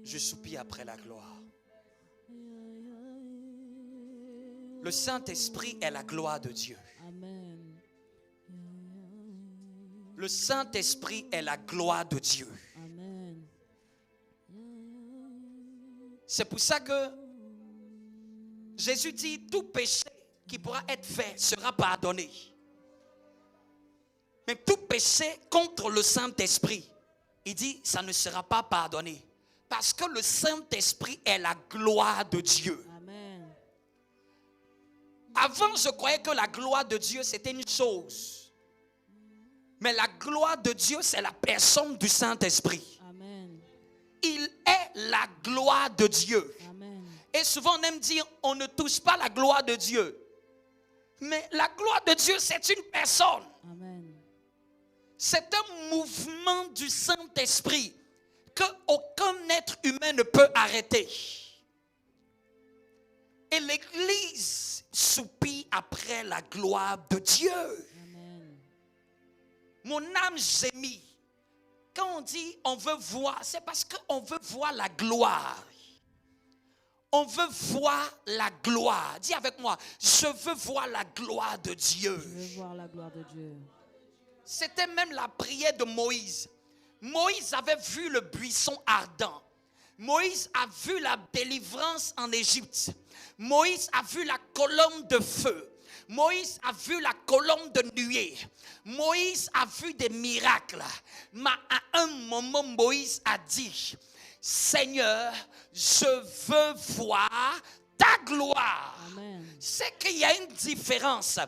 Je soupire après la gloire. Le Saint-Esprit est la gloire de Dieu. Amen. Le Saint-Esprit est la gloire de Dieu. Amen. C'est pour ça que Jésus dit, tout péché qui pourra être fait sera pardonné. Mais tout péché contre le Saint-Esprit, il dit, ça ne sera pas pardonné. Parce que le Saint-Esprit est la gloire de Dieu. Amen. Avant, je croyais que la gloire de Dieu, c'était une chose. Mais la gloire de Dieu, c'est la personne du Saint-Esprit. Amen. Il est la gloire de Dieu. Amen. Et souvent, on aime dire, on ne touche pas la gloire de Dieu. Mais la gloire de Dieu, c'est une personne. Amen. C'est un mouvement du Saint-Esprit qu'aucun être humain ne peut arrêter. Et l'Église soupire après la gloire de Dieu. Amen. Mon âme gémit. Quand on dit on veut voir, c'est parce qu'on veut voir la gloire. On veut voir la gloire. Dis avec moi, je veux voir la gloire de Dieu. Je veux voir la gloire de Dieu. C'était même la prière de Moïse. Moïse avait vu le buisson ardent. Moïse a vu la délivrance en Égypte. Moïse a vu la colonne de feu. Moïse a vu la colonne de nuée. Moïse a vu des miracles. Mais à un moment, Moïse a dit, Seigneur, je veux voir ta gloire. Amen. C'est qu'il y a une différence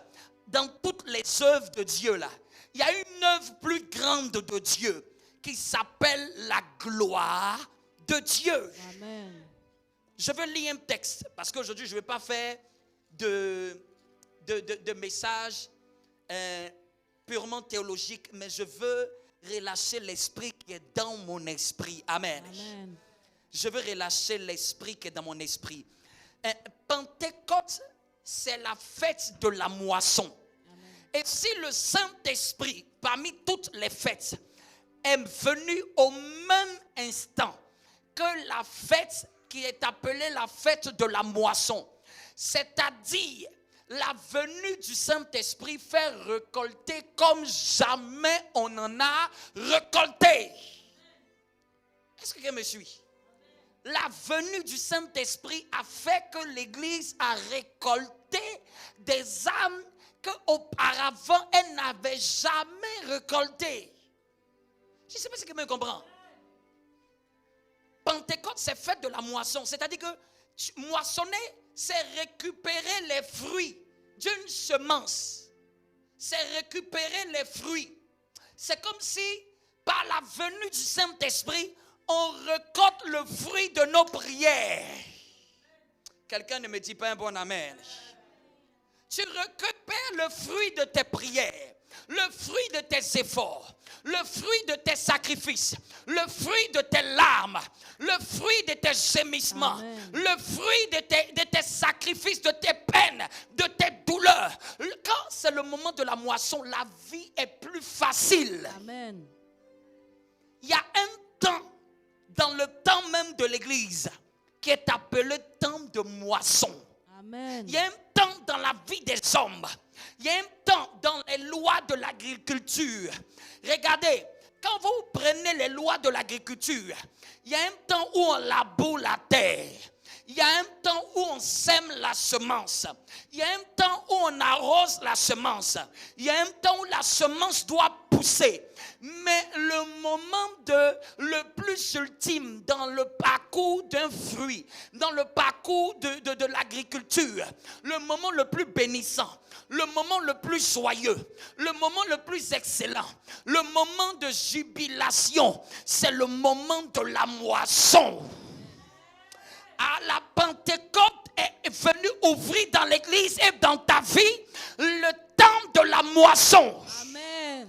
dans toutes les œuvres de Dieu là. Il y a une œuvre plus grande de Dieu qui s'appelle la gloire de Dieu. Amen. Je veux lire un texte parce qu'aujourd'hui je ne vais pas faire de message purement théologique, mais je veux relâcher l'esprit qui est dans mon esprit. Amen. Amen. Je veux relâcher l'esprit qui est dans mon esprit. Pentecôte, c'est la fête de la moisson. Amen. Et si le Saint-Esprit, parmi toutes les fêtes, est venu au même instant que la fête qui est appelée la fête de la moisson, c'est-à-dire la venue du Saint-Esprit fait récolter comme jamais on en a récolté. Est-ce que quelqu'un me suit? La venue du Saint-Esprit a fait que l'Église a récolté des âmes qu'auparavant elle n'avait jamais récoltées. Je ne sais pas si quelqu'un me comprend. Pentecôte, c'est fête de la moisson. C'est-à-dire que moissonner, c'est récupérer les fruits d'une semence. C'est récupérer les fruits. C'est comme si, par la venue du Saint-Esprit, on récolte le fruit de nos prières. Quelqu'un ne me dit pas un bon amen. Tu récupères le fruit de tes prières, le fruit de tes efforts, le fruit de tes sacrifices, le fruit de tes larmes, le fruit de tes gémissements, Amen. le fruit de tes sacrifices, de tes peines, de tes douleurs. Quand c'est le moment de la moisson, la vie est plus facile. Amen. Il y a un temps, dans le temps même de l'Église, qui est appelé temps de moisson. Amen. Il y a un temps dans la vie des hommes. Il y a un temps dans les lois de l'agriculture. Regardez, quand vous prenez les lois de l'agriculture, il y a un temps où on laboure la terre. Il y a un temps où on sème la semence. Il y a un temps où on arrose la semence. Il y a un temps où la semence doit pousser. Mais le moment le plus ultime dans le parcours d'un fruit, dans le parcours de l'agriculture, le moment le plus bénissant, le moment le plus joyeux, le moment le plus excellent, le moment de jubilation, c'est le moment de la moisson. À la Pentecôte est venu ouvrir dans l'église et dans ta vie le temps de la moisson. Amen.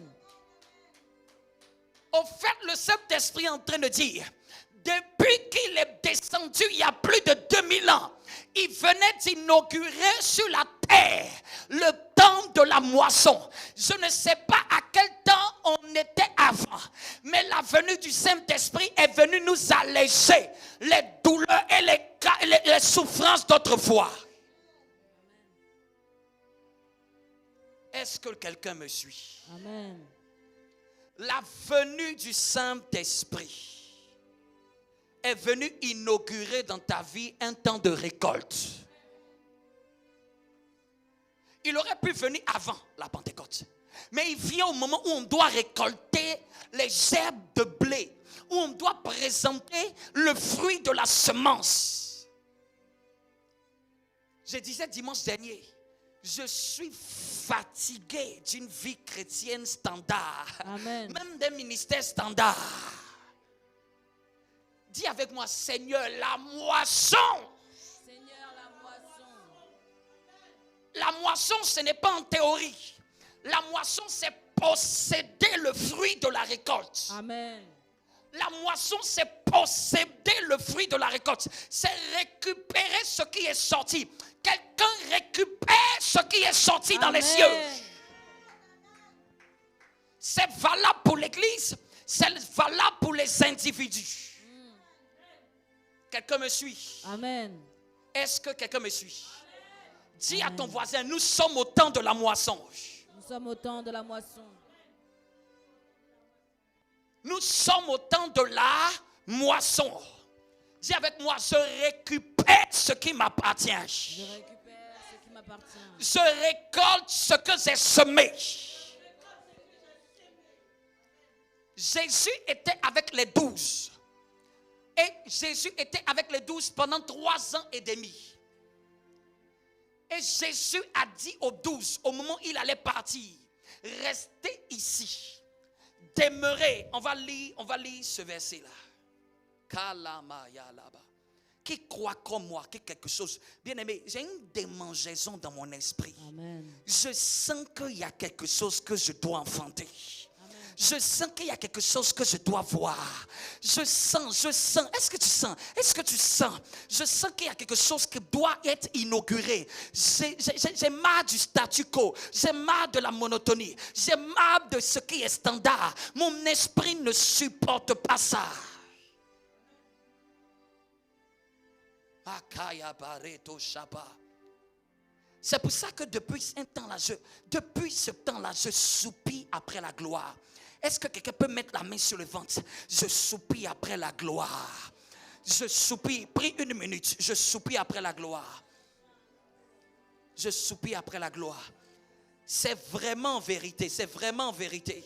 Au fait, le Saint-Esprit est en train de dire, depuis qu'il est descendu il y a plus de 2000 ans, il venait d'inaugurer sur la terre le temps de la moisson. Je ne sais pas à quel temps on était avant. Mais la venue du Saint-Esprit est venue nous alléger les douleurs et les souffrances d'autrefois. Est-ce que quelqu'un me suit? Amen. La venue du Saint-Esprit est venue inaugurer dans ta vie un temps de récolte. Il aurait pu venir avant la Pentecôte. Mais il vient au moment où on doit récolter les herbes de blé, où on doit présenter le fruit de la semence. Je disais dimanche dernier, je suis fatigué d'une vie chrétienne standard. Amen. Même des ministères standards. Dis avec moi, Seigneur, la moisson. Seigneur, la moisson. La moisson, ce n'est pas en théorie. La moisson, c'est posséder le fruit de la récolte. Amen. La moisson, c'est posséder le fruit de la récolte. C'est récupérer ce qui est sorti. Quelqu'un récupère ce qui est sorti Amen. dans les cieux. C'est valable pour l'église. C'est valable pour les individus. Quelqu'un me suit? Amen. Est-ce que quelqu'un me suit? Dis à ton voisin, nous sommes au temps de la moisson. Nous sommes au temps de la moisson. Nous sommes au temps de la moisson. Dis avec moi, je récupère ce qui m'appartient. Je récupère ce qui m'appartient. Je récolte ce que j'ai semé. Jésus était avec les 12. Et Jésus était avec les 12 pendant 3 ans et demi. Et Jésus a dit aux 12, au moment où il allait partir, restez ici. Demeurez. On va lire ce verset-là. Qui croit comme moi que quelque chose. Bien aimé, j'ai une démangeaison dans mon esprit. Amen. Je sens qu'il y a quelque chose que je dois enfanter. Je sens qu'il y a quelque chose que je dois voir. Je sens. Est-ce que tu sens? Est-ce que tu sens? Je sens qu'il y a quelque chose qui doit être inauguré. J'ai marre du statu quo. J'ai marre de la monotonie. J'ai marre de ce qui est standard. Mon esprit ne supporte pas ça. C'est pour ça que depuis ce temps-là, je soupire après la gloire. Est-ce que quelqu'un peut mettre la main sur le ventre? Je soupire après la gloire. Je soupire. Pris 1 minute. Je soupire après la gloire. Je soupire après la gloire. C'est vraiment vérité. C'est vraiment vérité.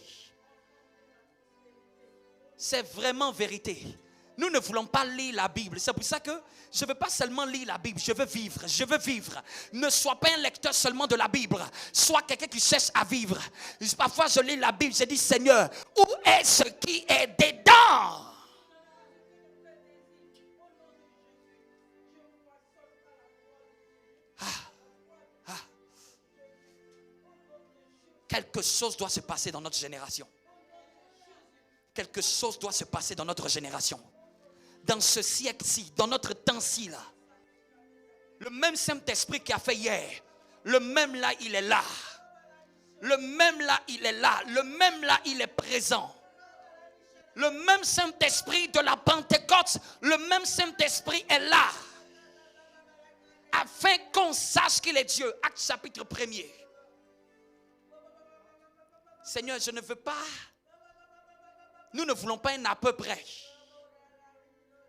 C'est vraiment vérité. Nous ne voulons pas lire la Bible. C'est pour ça que je ne veux pas seulement lire la Bible. Je veux vivre. Je veux vivre. Ne sois pas un lecteur seulement de la Bible. Sois quelqu'un qui cherche à vivre. Parfois, je lis la Bible. Je dis, Seigneur, où est ce qui est dedans? Quelque chose doit se passer dans notre génération. Quelque chose doit se passer dans notre génération. Dans ce siècle-ci, dans notre temps-ci là. Le même Saint-Esprit qui a fait hier, le même là, il est là. Le même là, il est là. Le même là, il est présent. Le même Saint-Esprit de la Pentecôte, le même Saint-Esprit est là. Afin qu'on sache qu'il est Dieu. Acte chapitre 1er. Seigneur, je ne veux pas. Nous ne voulons pas un à peu près.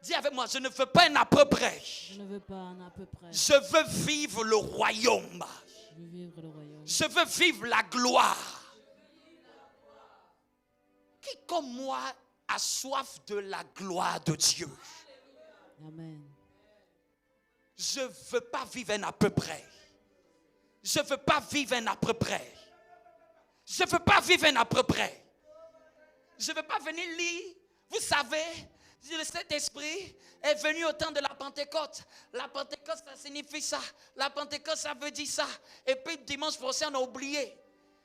Dis avec moi, je ne veux pas un à peu près. Je ne veux pas un à peu près. Je veux vivre le royaume. Je veux vivre le royaume. Je veux vivre la gloire. Qui comme moi a soif de la gloire de Dieu? Amen. Je ne veux pas vivre un à peu près. Je ne veux pas vivre un à peu près. Je ne veux pas vivre un à peu près. Je ne veux pas venir lire. Vous savez, le Saint-Esprit est venu au temps de la Pentecôte. La Pentecôte, ça signifie ça. La Pentecôte, ça veut dire ça. Et puis dimanche prochain, on a oublié.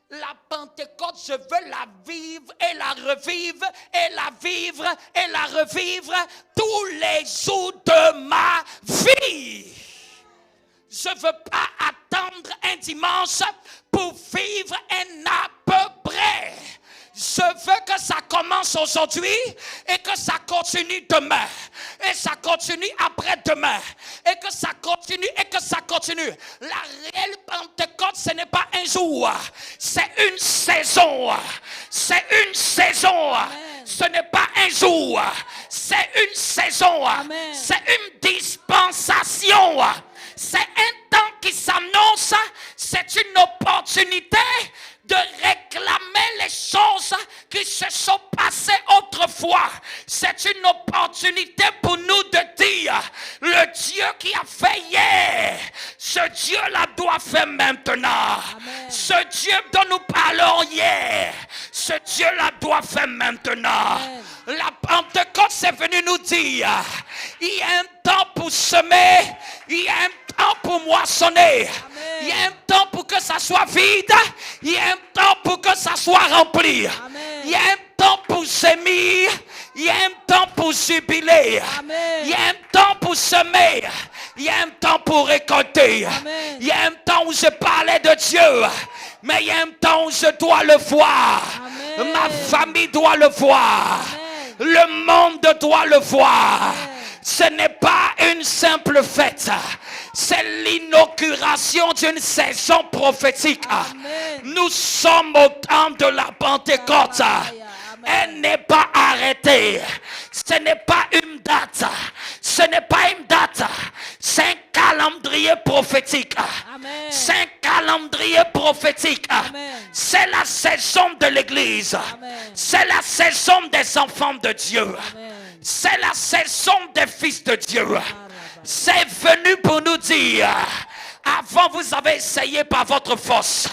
La Pentecôte, je veux la vivre et la revivre et la vivre et la revivre tous les jours de ma vie. Je ne veux pas attendre un dimanche pour vivre un à peu près. Je veux que ça commence commence aujourd'hui et que ça continue demain. Et ça continue après-demain. Et que ça continue et que ça continue. La réelle Pentecôte, ce n'est pas un jour. C'est une saison. C'est une saison. Amen. Ce n'est pas un jour. C'est une saison. Amen. C'est une dispensation. C'est un temps qui s'annonce. C'est une opportunité de réclamer les choses qui se sont passées autrefois. C'est une opportunité pour nous de dire, le Dieu qui a fait hier, ce Dieu-là doit faire maintenant. Amen. Ce Dieu dont nous parlons hier, ce Dieu-là doit faire maintenant. Amen. La Pentecôte, c'est venu nous dire, il y a un temps pour semer, il y a un temps pour moissonner. Amen. Il y a un temps pour que ça soit vide. Il y a un temps pour que ça soit rempli. Amen. Il y a un temps pour s'émir. Il y a un temps pour jubiler. Amen. Il y a un temps pour semer. Il y a un temps pour récolter. Amen. Il y a un temps où je parlais de Dieu. Mais il y a un temps où je dois le voir. Amen. Ma famille doit le voir. Amen. Le monde doit le voir. Amen. Ce n'est pas une simple fête. C'est l'inauguration d'une saison prophétique. Amen. Nous sommes au temps de la Pentecôte. Amen. Elle n'est pas arrêtée. Ce n'est pas une date. Ce n'est pas une date. C'est un calendrier prophétique. Amen. C'est un calendrier prophétique. Amen. C'est la saison de l'Église. Amen. C'est la saison des enfants de Dieu. Amen. C'est la saison des fils de Dieu. C'est venu pour nous dire, avant vous avez essayé par votre force.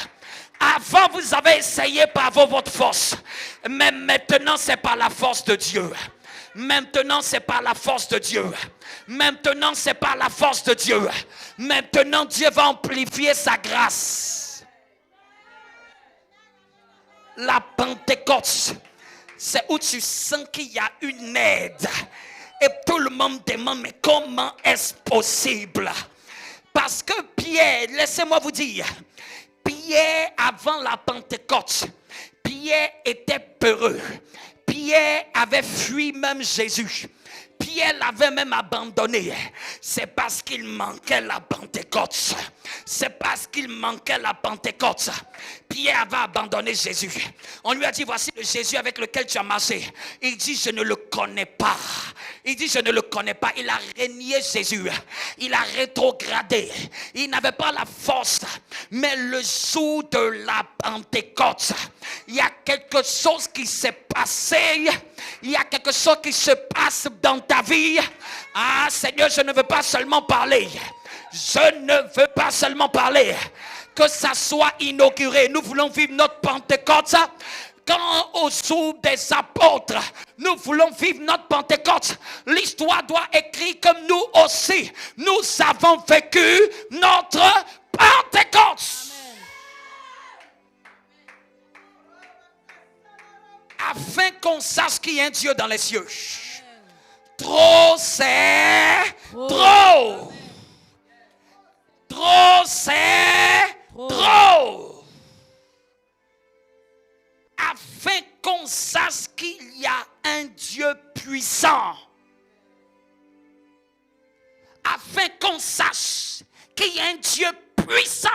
Avant vous avez essayé par votre force. Mais maintenant c'est par la force de Dieu. Maintenant c'est par la force de Dieu. Maintenant c'est par la force de Dieu. Maintenant Dieu va amplifier sa grâce. La Pentecôte, c'est où tu sens qu'il y a une aide. Et tout le monde demande, mais comment est-ce possible? Parce que Pierre, laissez-moi vous dire, Pierre, avant la Pentecôte, Pierre était peureux. Pierre avait fui même Jésus. Pierre l'avait même abandonné. C'est parce qu'il manquait la Pentecôte. C'est parce qu'il manquait la Pentecôte. Pierre avait abandonné Jésus. On lui a dit, voici le Jésus avec lequel tu as marché. Il dit, je ne le connais pas. Il dit, je ne le connais pas. Il a renié Jésus. Il a rétrogradé. Il n'avait pas la force. Mais le jour de la Pentecôte, il y a quelque chose qui s'est passé. Il y a quelque chose qui se passe dans ta vie. Ah Seigneur, je ne veux pas seulement parler. Je ne veux pas seulement parler. Que ça soit inauguré. Nous voulons vivre notre Pentecôte. Quand au jour des apôtres, nous voulons vivre notre Pentecôte, l'histoire doit écrire comme nous aussi. Nous avons vécu notre Pentecôte. Afin qu'on sache qu'il y a un Dieu dans les cieux. Trop c'est trop. Trop c'est trop. Afin qu'on sache qu'il y a un Dieu puissant. Afin qu'on sache qu'il y a un Dieu puissant.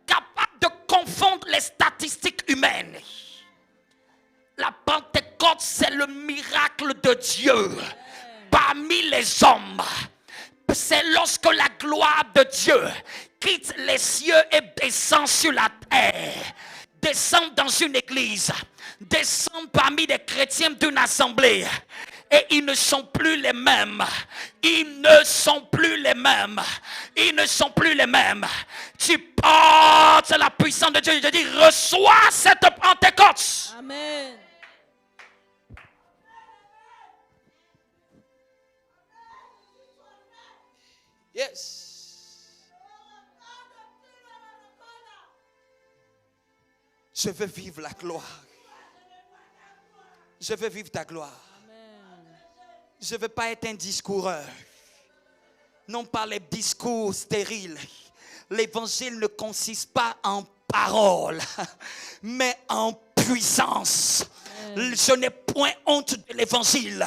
Capable de confondre les statistiques humaines. La Pentecôte, c'est le miracle de Dieu parmi les hommes. C'est lorsque la gloire de Dieu quitte les cieux et descend sur la terre. Descend dans une église. Descend parmi les chrétiens d'une assemblée. Et ils ne sont plus les mêmes. Ils ne sont plus les mêmes. Ils ne sont plus les mêmes. Tu portes la puissance de Dieu. Je dis, reçois cette Pentecôte. Amen. Yes. Je veux vivre la gloire. Je veux vivre ta gloire. Amen. Je ne veux pas être un discoureur. Non pas les discours stériles. L'évangile ne consiste pas en paroles, mais en puissance. Je n'ai point honte de l'évangile.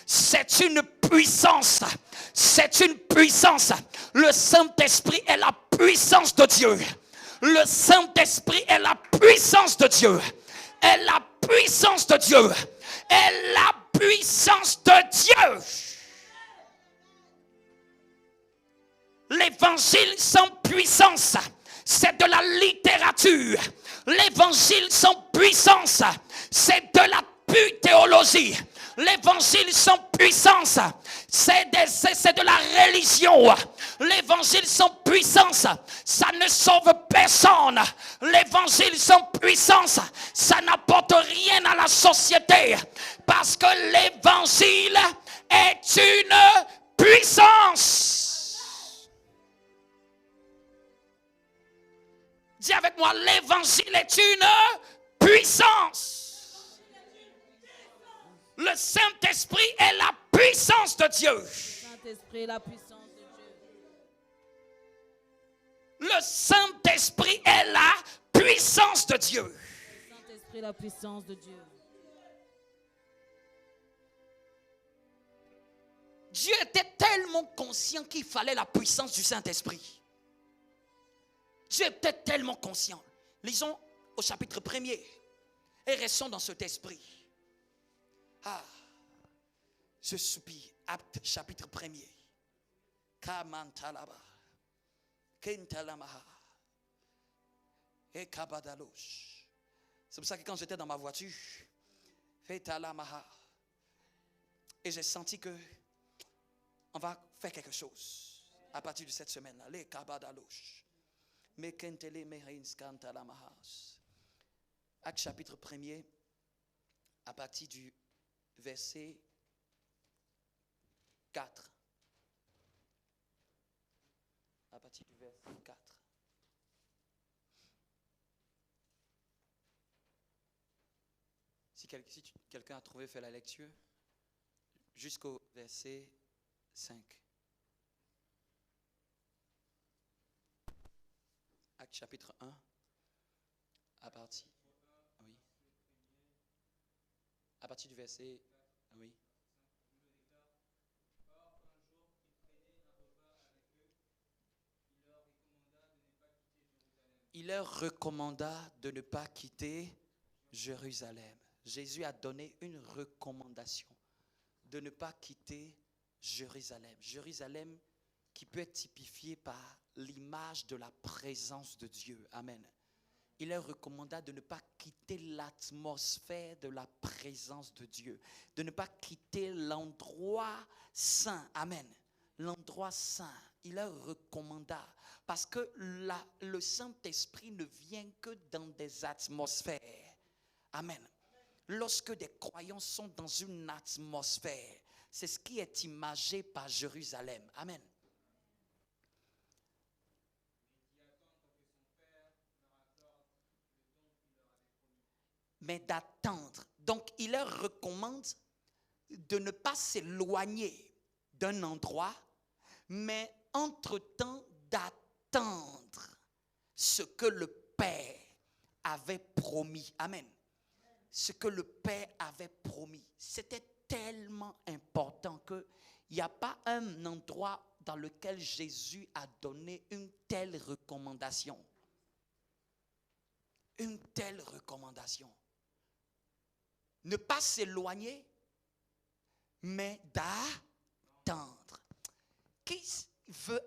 C'est une puissance. C'est une puissance. Le Saint-Esprit est la puissance de Dieu. Le Saint-Esprit est la puissance de Dieu. Est la puissance de Dieu. Est la puissance de Dieu. L'évangile sans puissance, c'est de la littérature. L'évangile sans puissance, c'est de la pure théologie. L'évangile sans puissance, c'est de la religion. L'évangile sans puissance, ça ne sauve personne. L'évangile sans puissance, ça n'apporte rien à la société. Parce que l'évangile est une puissance. Dis avec moi, l'évangile est une puissance. Le Saint-Esprit est la puissance de Dieu. Saint-Esprit est la puissance de Dieu. Le Saint-Esprit est la puissance de Dieu. Le Saint-Esprit est la puissance de Dieu. Dieu était tellement conscient qu'il fallait la puissance du Saint-Esprit. Dieu était tellement conscient. Lisons au chapitre 1er et restons dans cet esprit. Ah, je soupire. Acte chapitre 1er. Kamantalaba. Kentalamaha. Et kabadalos. C'est pour ça que quand j'étais dans ma voiture, Fetalamaha. Et j'ai senti que on va faire quelque chose à partir de cette semaine-là. Les kabadalos. Acte chapitre 1er, à partir du verset 4. À partir du verset 4. Si quelqu'un a trouvé, fait la lecture jusqu'au verset 5. Acte chapitre 1, à partir, oui, à partir du verset, oui. Il leur recommanda de ne pas quitter Jérusalem. Jésus a donné une recommandation de ne pas quitter Jérusalem. Jérusalem qui peut être typifié par l'image de la présence de Dieu. Amen. Il leur recommanda de ne pas quitter l'atmosphère de la présence de Dieu, de ne pas quitter l'endroit saint. Amen. L'endroit saint. Il leur recommanda parce que le Saint-Esprit ne vient que dans des atmosphères. Amen. Lorsque des croyants sont dans une atmosphère, c'est ce qui est imagé par Jérusalem. Amen. Mais d'attendre. Donc, il leur recommande de ne pas s'éloigner d'un endroit, mais entre-temps d'attendre ce que le Père avait promis. Amen. Ce que le Père avait promis. C'était tellement important qu'il n'y a pas un endroit dans lequel Jésus a donné une telle recommandation. Une telle recommandation. Ne pas s'éloigner, mais d'attendre. Qui veut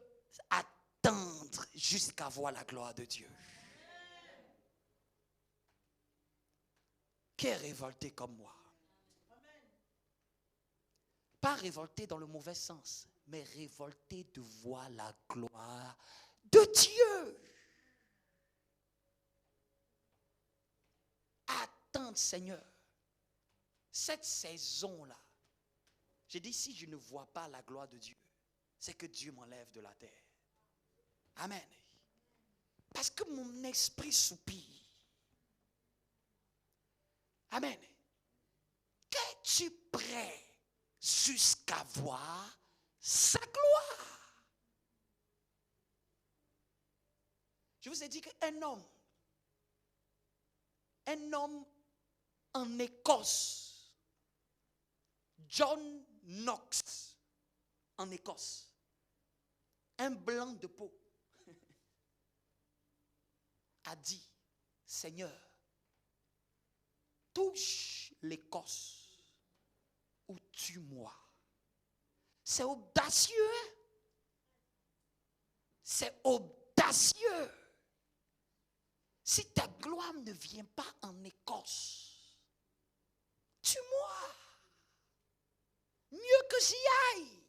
attendre jusqu'à voir la gloire de Dieu? Qui est révolté comme moi? Pas révolté dans le mauvais sens, mais révolté de voir la gloire de Dieu. Attendre, Seigneur. Cette saison-là, j'ai dit, si je ne vois pas la gloire de Dieu, c'est que Dieu m'enlève de la terre. Amen. Parce que mon esprit soupire. Amen. Qu'es-tu prêt jusqu'à voir sa gloire? Je vous ai dit qu'un homme en Écosse, John Knox, en Écosse, un blanc de peau, a dit, Seigneur, touche l'Écosse ou tue-moi. C'est audacieux. C'est audacieux. Si ta gloire ne vient pas en Écosse, tue-moi. Mieux que j'y aille.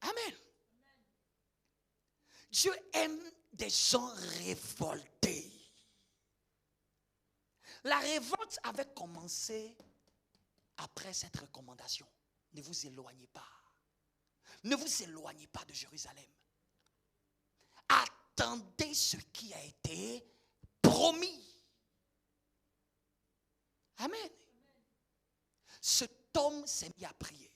Amen. Dieu aime des gens révoltés. La révolte avait commencé après cette recommandation. Ne vous éloignez pas. Ne vous éloignez pas de Jérusalem. Attendez ce qui a été promis. Amen. Cet homme s'est mis à prier.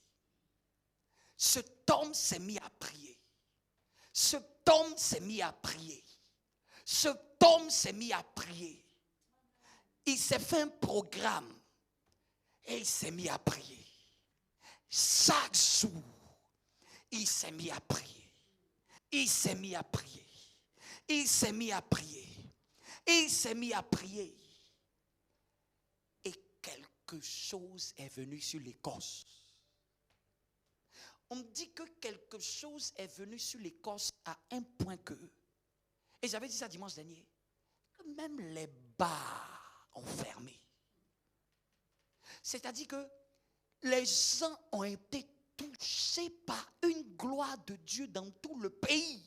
Cet homme s'est mis à prier. Cet homme s'est mis à prier. Cet homme s'est mis à prier. Il s'est fait un programme et il s'est mis à prier. Chaque jour, il s'est mis à prier. Il s'est mis à prier. Il s'est mis à prier. Il s'est mis à prier. Et quelque chose est venu sur l'Écosse. On me dit que quelque chose est venu sur l'Écosse à un point que, et j'avais dit ça dimanche dernier, que même les bars ont fermé. C'est-à-dire que les gens ont été touchés par une gloire de Dieu dans tout le pays.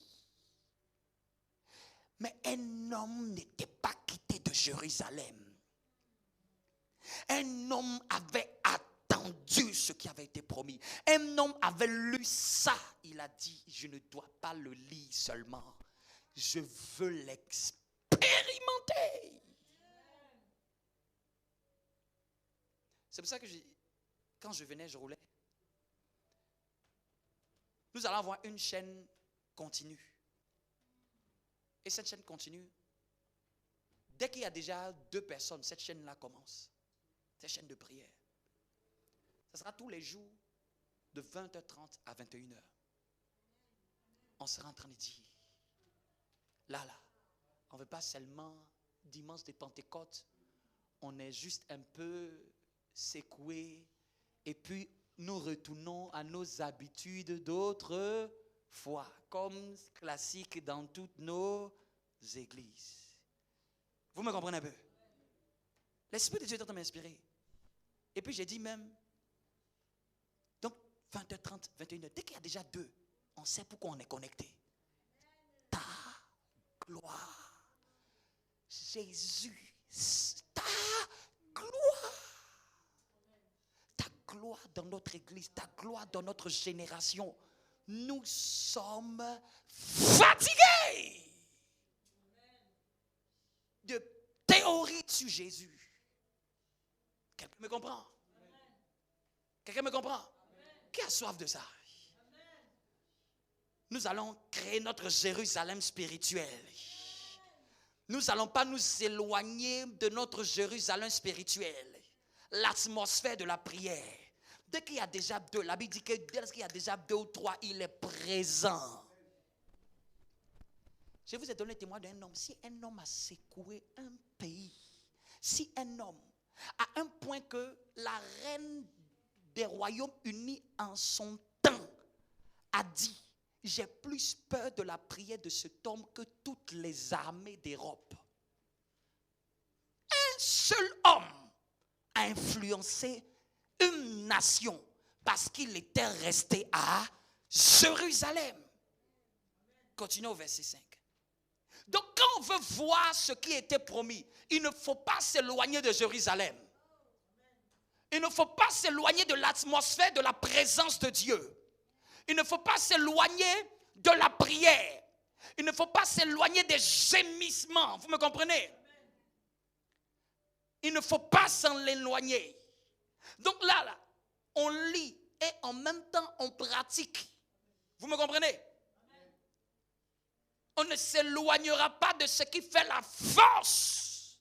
Mais un homme n'était pas quitté de Jérusalem. Un homme avait attendu ce qui avait été promis. Un homme avait lu ça. Il a dit, je ne dois pas le lire seulement. Je veux l'expérimenter. C'est pour ça que quand je venais, je roulais. Nous allons avoir une chaîne continue. Et cette chaîne continue. Dès qu'il y a déjà 2 personnes, cette chaîne-là commence. Cette chaîne de prière. Ce sera tous les jours de 20h30 à 21h. On sera en train de dire, là, on ne veut pas seulement dimanche de Pentecôte, on est juste un peu secoué et puis nous retournons à nos habitudes d'autrefois, comme classique dans toutes nos églises. Vous me comprenez un peu? L'Esprit de Dieu est en train de m'inspirer. Et puis j'ai dit même, donc 20h30, 21h, dès qu'il y a déjà 2, on sait pourquoi on est connecté. Ta gloire, Jésus, ta gloire. Ta gloire dans notre église, ta gloire dans notre génération. Nous sommes fatigués de théories sur Jésus. Quelqu'un me comprend? Quelqu'un me comprend? Qui a soif de ça? Nous allons créer notre Jérusalem spirituel. Nous n'allons pas nous éloigner de notre Jérusalem spirituel. L'atmosphère de la prière. Dès qu'il y a déjà 2, la Bible dit que dès qu'il y a déjà 2 ou 3, il est présent. Je vous ai donné le témoin d'un homme. Si un homme a secoué un pays, si un homme, à un point que la reine des Royaumes-Unis en son temps a dit, j'ai plus peur de la prière de cet homme que toutes les armées d'Europe. Un seul homme a influencé une nation parce qu'il était resté à Jérusalem. Continuons au verset 5. Donc quand on veut voir ce qui était promis, il ne faut pas s'éloigner de Jérusalem. Il ne faut pas s'éloigner de l'atmosphère de la présence de Dieu. Il ne faut pas s'éloigner de la prière. Il ne faut pas s'éloigner des gémissements. Vous me comprenez? Il ne faut pas s'en éloigner. Donc là, on lit et en même temps on pratique. Vous me comprenez? On ne s'éloignera pas de ce qui fait la force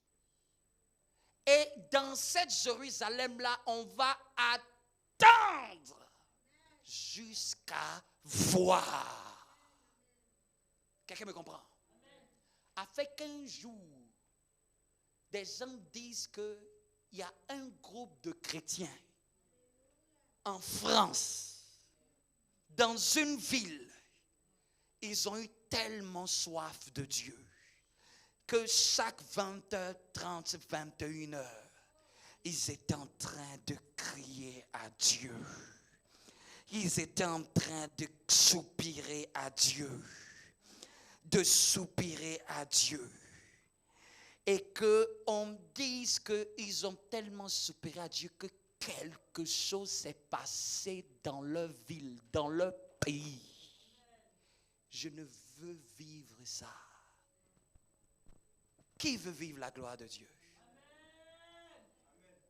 Et dans cette Jérusalem-là, on va attendre jusqu'à voir. Quelqu'un me comprend? Afin qu'un jour, des gens disent qu'il y a un groupe de chrétiens en France, dans une ville, ils ont eu tellement soif de Dieu que chaque 20h, 30, 21h, ils étaient en train de crier à Dieu. Ils étaient en train de soupirer à Dieu. De soupirer à Dieu. Et qu'on dise qu'ils ont tellement soupiré à Dieu que quelque chose s'est passé dans leur ville, dans leur pays. Je ne veux vivre ça. Qui veut vivre la gloire de Dieu?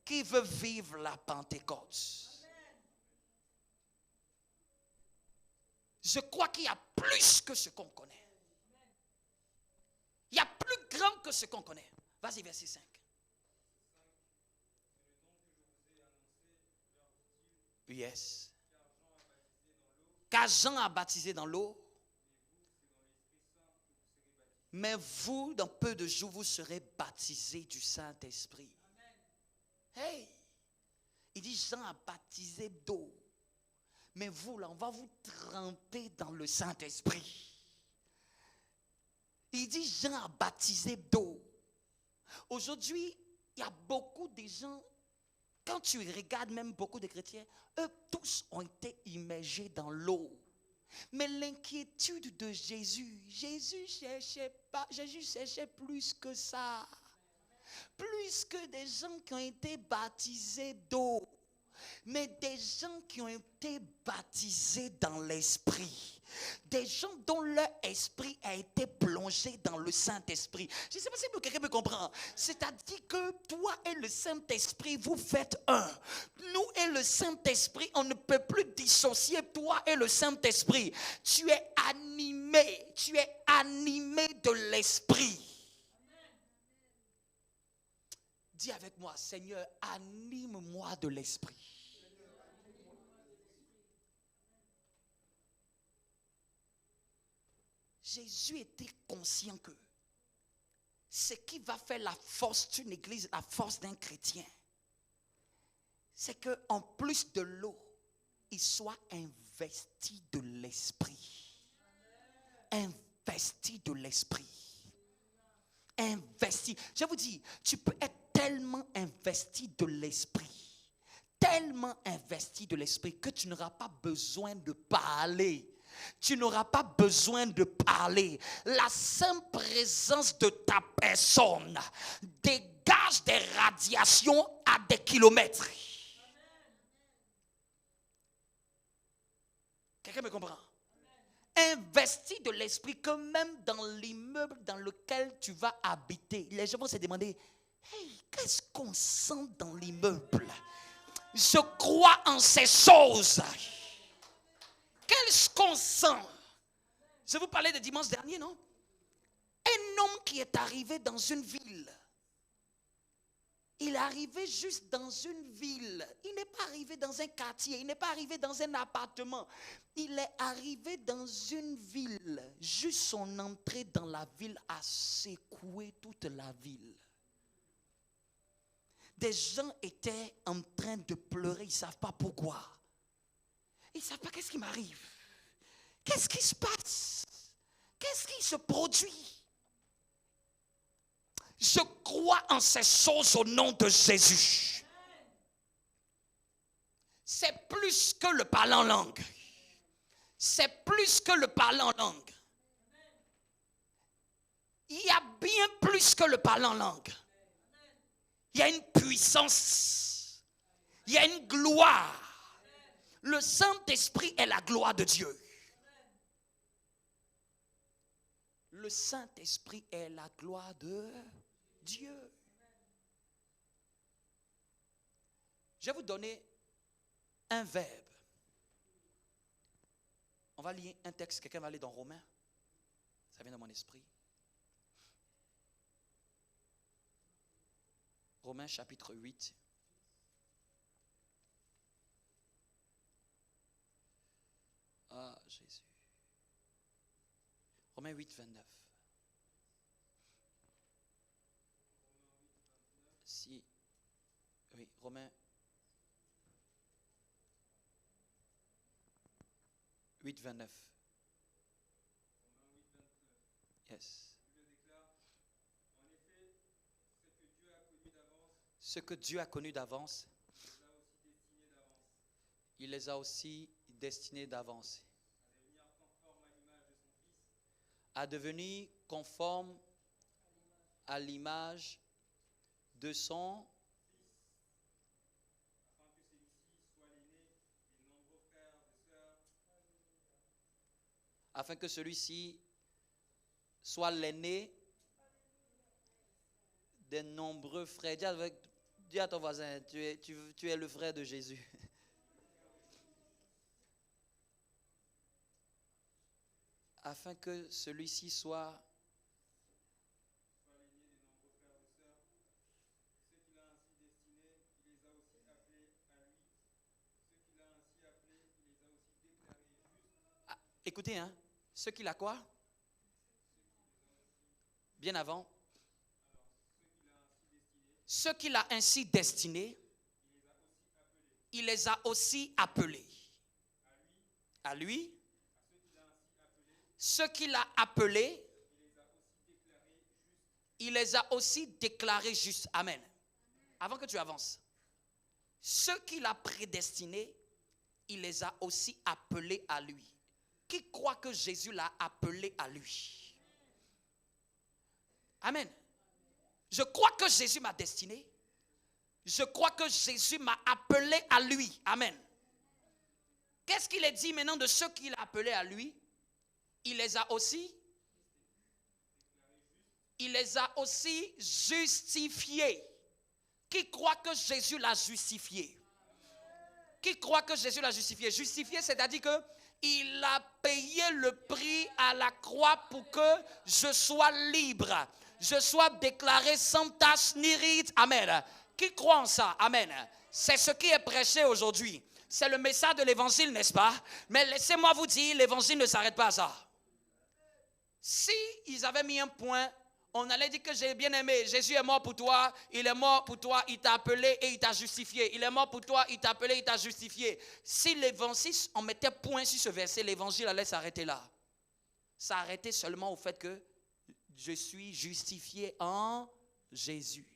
Qui veut vivre la Pentecôte? Je crois qu'il y a plus que ce qu'on connaît. Il y a plus grand que ce qu'on connaît. Vas-y, verset 5. Yes. Car Jean a baptisé dans l'eau. Mais vous, dans peu de jours, vous serez baptisés du Saint-Esprit. Hey! Il dit, Jean a baptisé d'eau. Mais vous, là, on va vous tremper dans le Saint-Esprit. Il dit, Jean a baptisé d'eau. Aujourd'hui, il y a beaucoup de gens, quand tu regardes même beaucoup de chrétiens, eux tous ont été immergés dans l'eau. Mais l'inquiétude de Jésus cherchait plus que ça. Plus que des gens qui ont été baptisés d'eau. Mais des gens qui ont été baptisés dans l'esprit. Des gens dont leur esprit a été plongé dans le Saint-Esprit. Je ne sais pas si quelqu'un me comprend. C'est-à-dire que toi et le Saint-Esprit, vous faites un. Nous et le Saint-Esprit, on ne peut plus dissocier toi et le Saint-Esprit. Tu es animé de l'esprit. Dis avec moi, Seigneur, anime-moi de l'esprit. Jésus était conscient que ce qui va faire la force d'une église, la force d'un chrétien, c'est qu'en plus de l'eau, il soit investi de l'esprit. Investi de l'esprit. Investi. Je vous dis, tu peux être tellement investi de l'esprit. Tellement investi de l'esprit que tu n'auras pas besoin de parler. Tu n'auras pas besoin de parler. La simple présence de ta personne dégage des radiations à des kilomètres. Quelqu'un me comprend? Investi de l'esprit que même dans l'immeuble dans lequel tu vas habiter, les gens vont se demander, hey, qu'est-ce qu'on sent dans l'immeuble? Je crois en ces choses. Qu'est-ce qu'on sent? Je vous parlais de dimanche dernier, non? Un homme qui est arrivé dans une ville. Il est arrivé juste dans une ville. Il n'est pas arrivé dans un quartier. Il n'est pas arrivé dans un appartement. Il est arrivé dans une ville. Juste son entrée dans la ville a secoué toute la ville. Des gens étaient en train de pleurer. Ils ne savent pas pourquoi. Ils ne savent pas qu'est-ce qui m'arrive. Qu'est-ce qui se passe? Qu'est-ce qui se produit? Je crois en ces choses au nom de Jésus. C'est plus que le parler en langue. C'est plus que le parler en langue. Il y a bien plus que le parler en langue. Il y a une puissance. Il y a une gloire. Le Saint-Esprit est la gloire de Dieu. Le Saint-Esprit est la gloire de Dieu. Je vais vous donner un verbe. On va lire un texte. Quelqu'un va aller dans Romains. Ça vient dans mon esprit. Romains chapitre 8. Ah, Jésus. Romains 8, 29. Si. Oui, Romains 8, 29. Yes. Ce que Dieu a connu d'avance, il les a aussi destinés d'avance à devenir conformes à l'image de son afin que celui-ci soit l'aîné des nombreux frères. Dis à ton voisin, tu es le frère de Jésus. Afin que celui-ci soit écoutez, hein, ce qu'il a quoi? Bien avant. Ceux qu'il a ainsi destinés, il les a aussi appelés. À lui. Ceux qu'il a appelés, il les a aussi déclarés justes. Amen. Avant que tu avances. Ceux qu'il a prédestinés, il les a aussi appelés à lui. Qui croit que Jésus l'a appelé à lui? Amen. Je crois que Jésus m'a destiné. Je crois que Jésus m'a appelé à lui. Amen. Qu'est-ce qu'il est dit maintenant de ceux qu'il a appelés à lui? Il les a aussi justifiés. Qui croit que Jésus l'a justifié? Qui croit que Jésus l'a justifié? Justifié, c'est-à-dire que il a payé le prix à la croix pour que je sois libre. Je sois déclaré sans tache ni ride. Amen. Qui croit en ça? Amen. C'est ce qui est prêché aujourd'hui. C'est le message de l'évangile, n'est-ce pas? Mais laissez-moi vous dire, l'évangile ne s'arrête pas à ça. Si ils avaient mis un point, on allait dire que j'ai bien aimé. Jésus est mort pour toi, il est mort pour toi, il t'a appelé et il t'a justifié. Il est mort pour toi, il t'a appelé, il t'a justifié. Si l'évangile, on mettait point sur ce verset, l'évangile allait s'arrêter là. S'arrêter seulement au fait que je suis justifié en Jésus.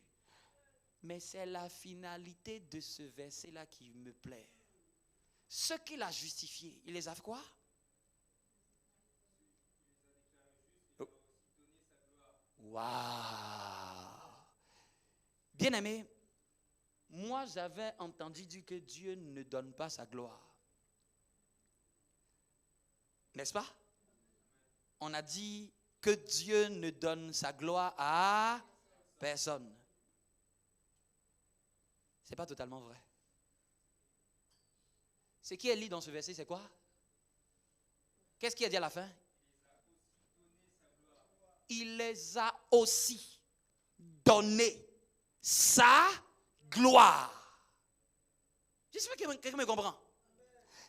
Mais c'est la finalité de ce verset-là qui me plaît. Ceux qu'il a justifiés, il les a fait quoi? Waouh! Bien-aimé, moi j'avais entendu dire que Dieu ne donne pas sa gloire. N'est-ce pas? On a dit que Dieu ne donne sa gloire à personne. Ce n'est pas totalement vrai. Ce qui est lu dans ce verset, c'est quoi? Qu'est-ce qu'il a dit à la fin? Il les a aussi donné sa gloire. J'espère que quelqu'un me comprend.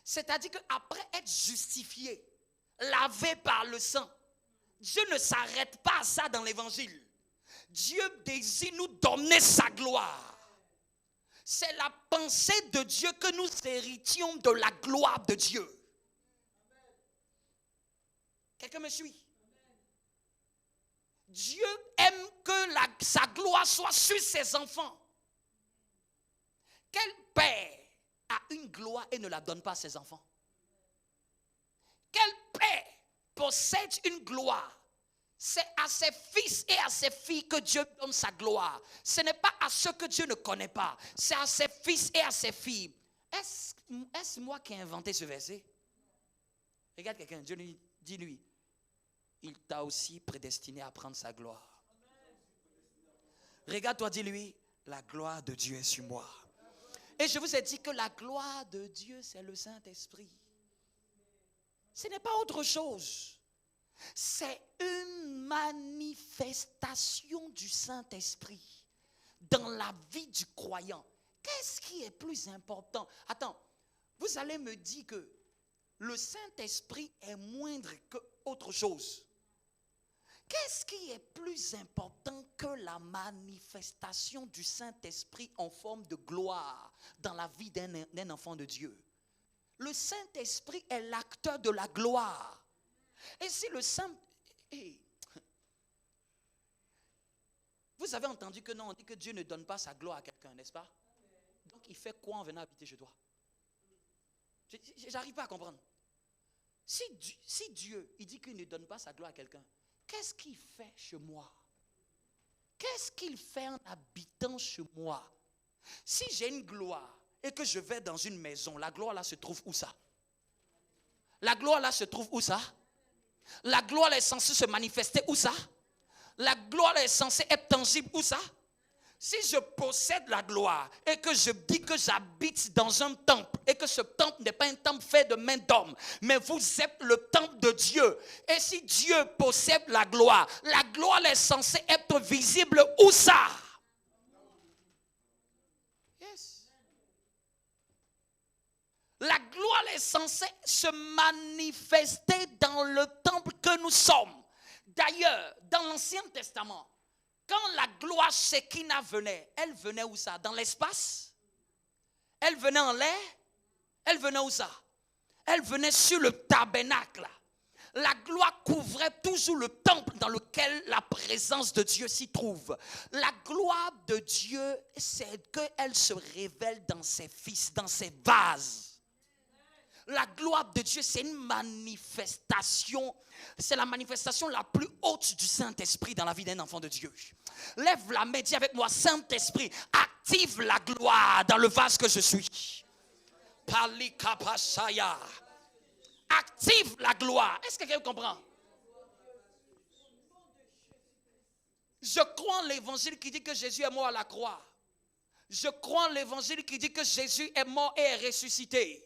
C'est-à-dire qu'après être justifié, lavé par le sang, Dieu ne s'arrête pas à ça dans l'évangile. Dieu désire nous donner sa gloire. C'est la pensée de Dieu que nous héritions de la gloire de Dieu. Quelqu'un me suit? Dieu aime que sa gloire soit sur ses enfants. Quel père a une gloire et ne la donne pas à ses enfants? Quel père possède une gloire? C'est à ses fils et à ses filles que Dieu donne sa gloire. Ce n'est pas à ceux que Dieu ne connaît pas. C'est à ses fils et à ses filles. Est-ce moi qui ai inventé ce verset? Regarde quelqu'un, Dieu lui dit, il t'a aussi prédestiné à prendre sa gloire. Regarde-toi, dis-lui, la gloire de Dieu est sur moi. Et je vous ai dit que la gloire de Dieu, c'est le Saint-Esprit. Ce n'est pas autre chose. C'est une manifestation du Saint-Esprit. dans la vie du croyant, qu'est-ce qui est plus important? Attends, vous allez me dire que le Saint-Esprit est moindre que autre chose. Qu'est-ce qui est plus important que la manifestation du Saint-Esprit en forme de gloire dans la vie d'un enfant de Dieu? Le Saint-Esprit est l'acteur de la gloire. Et si le Saint... Vous avez entendu que non, on dit que Dieu ne donne pas sa gloire à quelqu'un, n'est-ce pas? Donc il fait quoi en venant habiter chez toi? J'arrive pas à comprendre. Si Dieu, il dit qu'il ne donne pas sa gloire à quelqu'un, qu'est-ce qu'il fait chez moi? Qu'est-ce qu'il fait en habitant chez moi? Si j'ai une gloire et que je vais dans une maison, la gloire là se trouve où ça? La gloire là se trouve où ça? La gloire est censée se manifester où ça? La gloire est censée être tangible où ça? Si je possède la gloire et que je dis que j'habite dans un temple et que ce temple n'est pas un temple fait de main d'homme, mais vous êtes le temple de Dieu. Et si Dieu possède la gloire est censée être visible où ça? Yes. La gloire est censée se manifester dans le temple que nous sommes. D'ailleurs, dans l'Ancien Testament, quand la gloire Shekinah venait, elle venait où ça? Dans l'espace? Elle venait en l'air? Elle venait où ça? Elle venait sur le tabernacle. La gloire couvrait toujours le temple dans lequel la présence de Dieu s'y trouve. La gloire de Dieu, c'est qu'elle se révèle dans ses fils, dans ses vases. La gloire de Dieu, c'est une manifestation, c'est la manifestation la plus haute du Saint-Esprit dans la vie d'un enfant de Dieu. Lève la main, dis avec moi, Saint-Esprit, active la gloire dans le vase que je suis. Palikapashaya. Active la gloire. Est-ce que quelqu'un comprend? Je crois en l'évangile qui dit que Jésus est mort à la croix. Je crois en l'évangile qui dit que Jésus est mort et est ressuscité.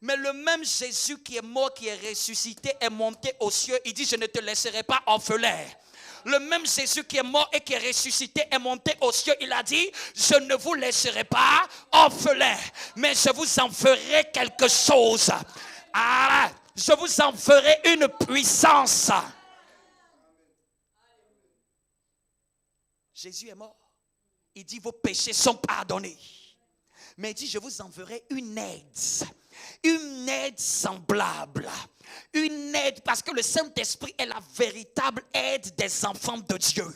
Mais le même Jésus qui est mort, qui est ressuscité, est monté aux cieux. Il dit, je ne te laisserai pas orphelin. Le même Jésus qui est mort et qui est ressuscité est monté aux cieux. Il a dit, je ne vous laisserai pas orphelin, mais je vous en ferai quelque chose. Ah, je vous en ferai une puissance. Jésus est mort. Il dit, vos péchés sont pardonnés. Mais il dit, je vous enverrai une aide semblable. Une aide, parce que le Saint-Esprit est la véritable aide des enfants de Dieu.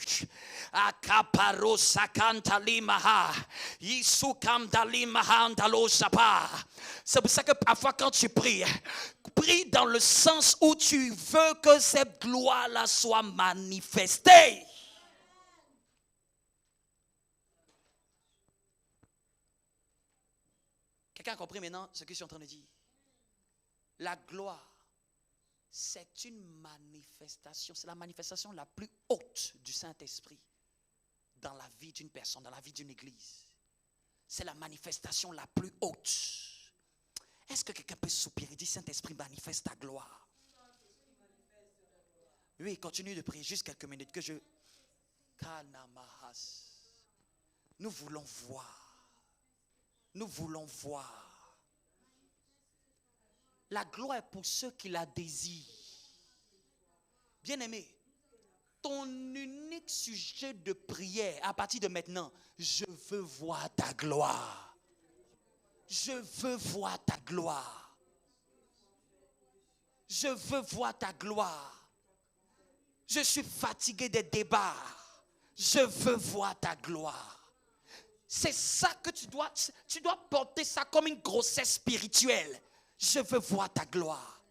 C'est pour ça que parfois quand tu pries, prie dans le sens où tu veux que cette gloire-là soit manifestée. Quelqu'un a compris maintenant ce que je suis en train de dire? La gloire, c'est une manifestation, c'est la manifestation la plus haute du Saint-Esprit dans la vie d'une personne, dans la vie d'une église. C'est la manifestation la plus haute. Est-ce que quelqu'un peut soupirer et dire, Saint-Esprit, manifeste ta gloire? Oui, continue de prier juste quelques minutes que je... Nous voulons voir. Nous voulons voir. La gloire est pour ceux qui la désirent. Bien-aimé, ton unique sujet de prière à partir de maintenant, je veux voir ta gloire. Je veux voir ta gloire. Je veux voir ta gloire. Je suis fatigué des débats. Je veux voir ta gloire. C'est ça que tu dois porter ça comme une grossesse spirituelle. Je veux voir ta gloire.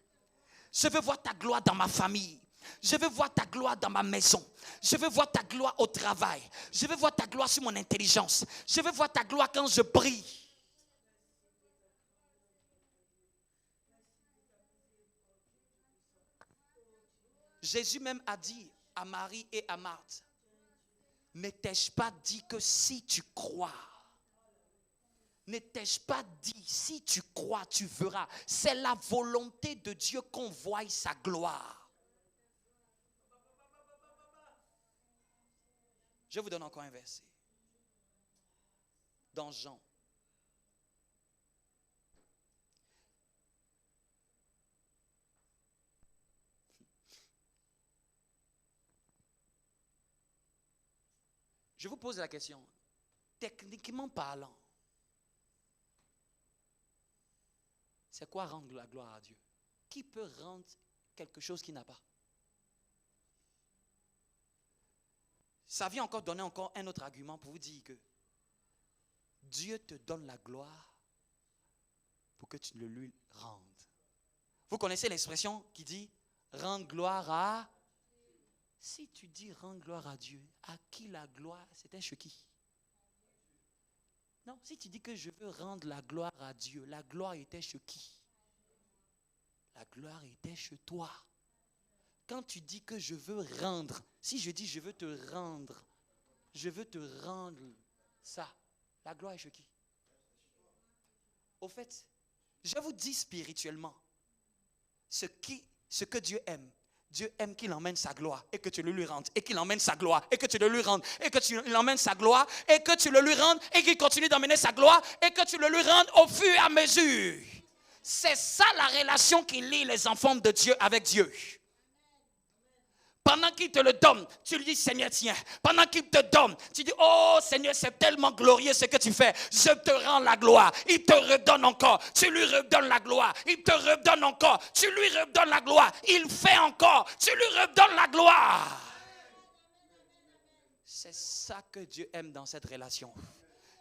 Je veux voir ta gloire dans ma famille. Je veux voir ta gloire dans ma maison. Je veux voir ta gloire au travail. Je veux voir ta gloire sur mon intelligence. Je veux voir ta gloire quand je prie. Jésus même a dit à Marie et à Marthe, ne t'ai-je pas dit que si tu crois, ne t'ai-je pas dit, si tu crois, tu verras. C'est la volonté de Dieu qu'on voie sa gloire. Je vous donne encore un verset. dans Jean. Je vous pose la question. Techniquement parlant, c'est quoi rendre la gloire à Dieu? Qui peut rendre quelque chose qu'il n'a pas? Ça vient encore donner encore un autre argument pour vous dire que Dieu te donne la gloire pour que tu le lui rendes. Vous connaissez l'expression qui dit rendre gloire à... Si tu dis rendre gloire à Dieu, à qui la gloire? C'est un chez qui? Non, si tu dis que je veux rendre la gloire à Dieu, la gloire était chez qui? La gloire était chez toi. Quand tu dis que je veux rendre, si je dis je veux te rendre ça, la gloire est chez qui? Au fait, je vous dis spirituellement, ce que Dieu aime. Dieu aime qu'il emmène sa gloire et que tu le lui rendes. Et qu'il emmène sa gloire et que tu le lui rendes. Et que tu l'emmènes sa gloire et que tu le lui rendes. Et qu'il continue d'emmener sa gloire et que tu le lui rendes au fur et à mesure. C'est ça la relation qui lie les enfants de Dieu avec Dieu. Pendant qu'il te le donne, tu lui dis Seigneur tiens. Pendant qu'il te donne, tu dis oh Seigneur c'est tellement glorieux ce que tu fais. Je te rends la gloire. Il te redonne encore. Tu lui redonnes la gloire. Il te redonne encore. Tu lui redonnes la gloire. Il fait encore. Tu lui redonnes la gloire. C'est ça que Dieu aime dans cette relation.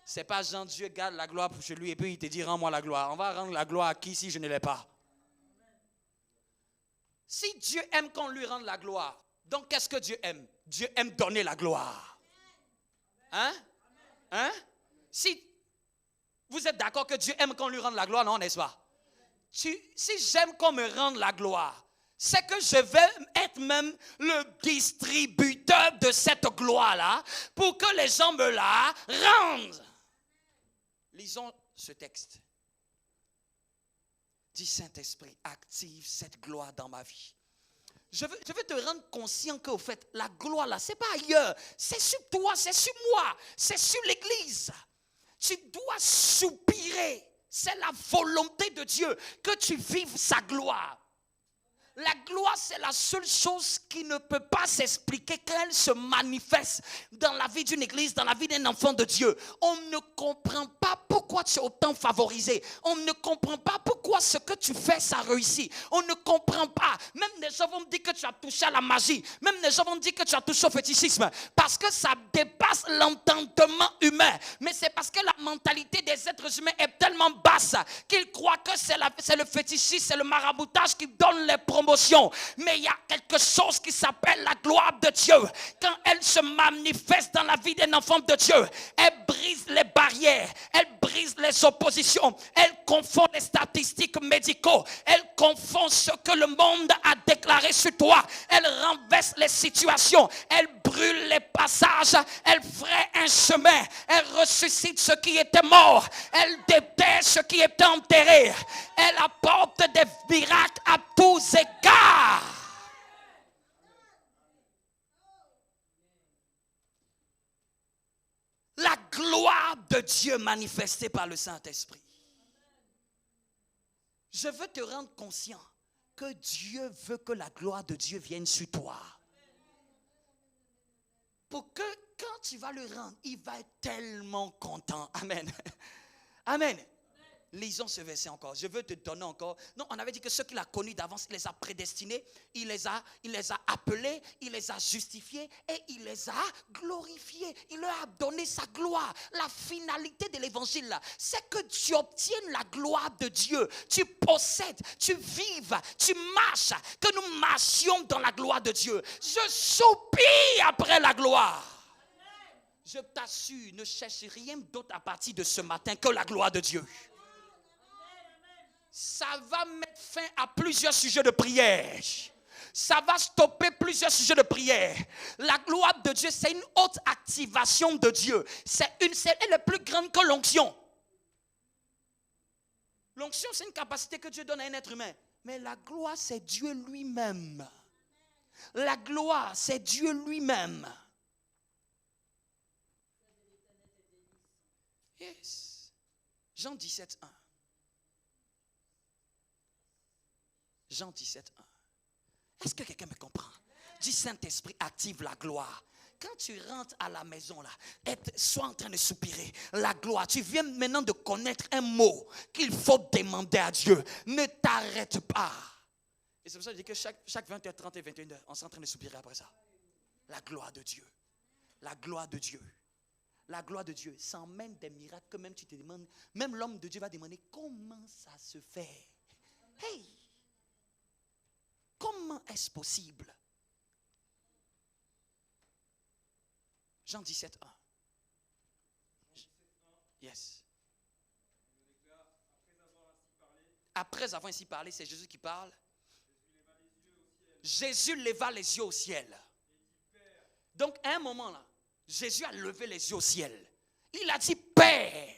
C'est pas Jean Dieu garde la gloire pour chez lui et puis il te dit rends-moi la gloire. On va rendre la gloire à qui si je ne l'ai pas? Si Dieu aime qu'on lui rende la gloire, donc, qu'est-ce que Dieu aime? Dieu aime donner la gloire. Hein? Si vous êtes d'accord que Dieu aime qu'on lui rende la gloire, non, n'est-ce pas? Si j'aime qu'on me rende la gloire, c'est que je vais être même le distributeur de cette gloire-là pour que les gens me la rendent. Lisons ce texte. Dis Saint-Esprit, active cette gloire dans ma vie. Je veux te rendre conscient qu'au fait, la gloire là, c'est pas ailleurs. C'est sur toi, c'est sur moi, c'est sur l'église. Tu dois soupirer. C'est la volonté de Dieu que tu vives sa gloire. La gloire, c'est la seule chose qui ne peut pas s'expliquer quand elle se manifeste dans la vie d'une église, dans la vie d'un enfant de Dieu. On ne comprend pas pourquoi tu es autant favorisé. On ne comprend pas pourquoi ce que tu fais, ça réussit. On ne comprend pas. Même les gens vont me dire que tu as touché à la magie. Même les gens vont me dire que tu as touché au fétichisme. Parce que ça dépasse l'entendement humain. Mais c'est parce que la mentalité des êtres humains est tellement basse qu'ils croient que c'est le fétichisme, c'est le maraboutage qui donne les promotions. Mais il y a quelque chose qui s'appelle la gloire de Dieu. Quand elle se manifeste dans la vie d'un enfant de Dieu, elle brise les barrières, elle brise les oppositions, elle confond les statistiques médicaux, elle confond ce que le monde a déclaré sur toi, elle renverse les situations, elle brûle les passages, elle fraye un chemin, elle ressuscite ce qui était mort, elle déterre ce qui était enterré, elle apporte des miracles à tous égards. La gloire de Dieu manifestée par le Saint-Esprit. Je veux te rendre conscient que Dieu veut que la gloire de Dieu vienne sur toi. Pour que quand tu vas le rendre, il va être tellement content. Amen. Amen. Lisons ce verset encore. Je veux te donner encore. Non, on avait dit que ceux qu'il a connus d'avance, il les a prédestinés, il les a appelés, il les a justifiés et il les a glorifiés. Il leur a donné sa gloire. La finalité de l'évangile, c'est que tu obtiennes la gloire de Dieu. Tu possèdes, tu vives, tu marches. Que nous marchions dans la gloire de Dieu. Je soupire après la gloire. Je t'assure, ne cherche rien d'autre à partir de ce matin que la gloire de Dieu. Ça va mettre fin à plusieurs sujets de prière. Ça va stopper plusieurs sujets de prière. La gloire de Dieu, c'est une haute activation de Dieu. Elle est plus grande que l'onction. L'onction, c'est une capacité que Dieu donne à un être humain. Mais la gloire, c'est Dieu lui-même. La gloire, c'est Dieu lui-même. Yes. Jean 17, 1. Jean 17, 1. Est-ce que quelqu'un me comprend? Dis Saint-Esprit, active la gloire. Quand tu rentres à la maison là, sois en train de soupirer. La gloire. Tu viens maintenant de connaître un mot qu'il faut demander à Dieu. Ne t'arrête pas. Et c'est pour ça que je dis que chaque 20h, 30 et 21h, on est en train de soupirer après ça. La gloire de Dieu. La gloire de Dieu. La gloire de Dieu. Sans même des miracles que même tu te demandes. Même l'homme de Dieu va demander comment ça se fait. Hey! Comment est-ce possible? Jean 17, 1. Yes. Après avoir ainsi parlé, c'est Jésus qui parle. Jésus leva les yeux au ciel. Donc, à un moment là, Jésus a levé les yeux au ciel. Il a dit, Père,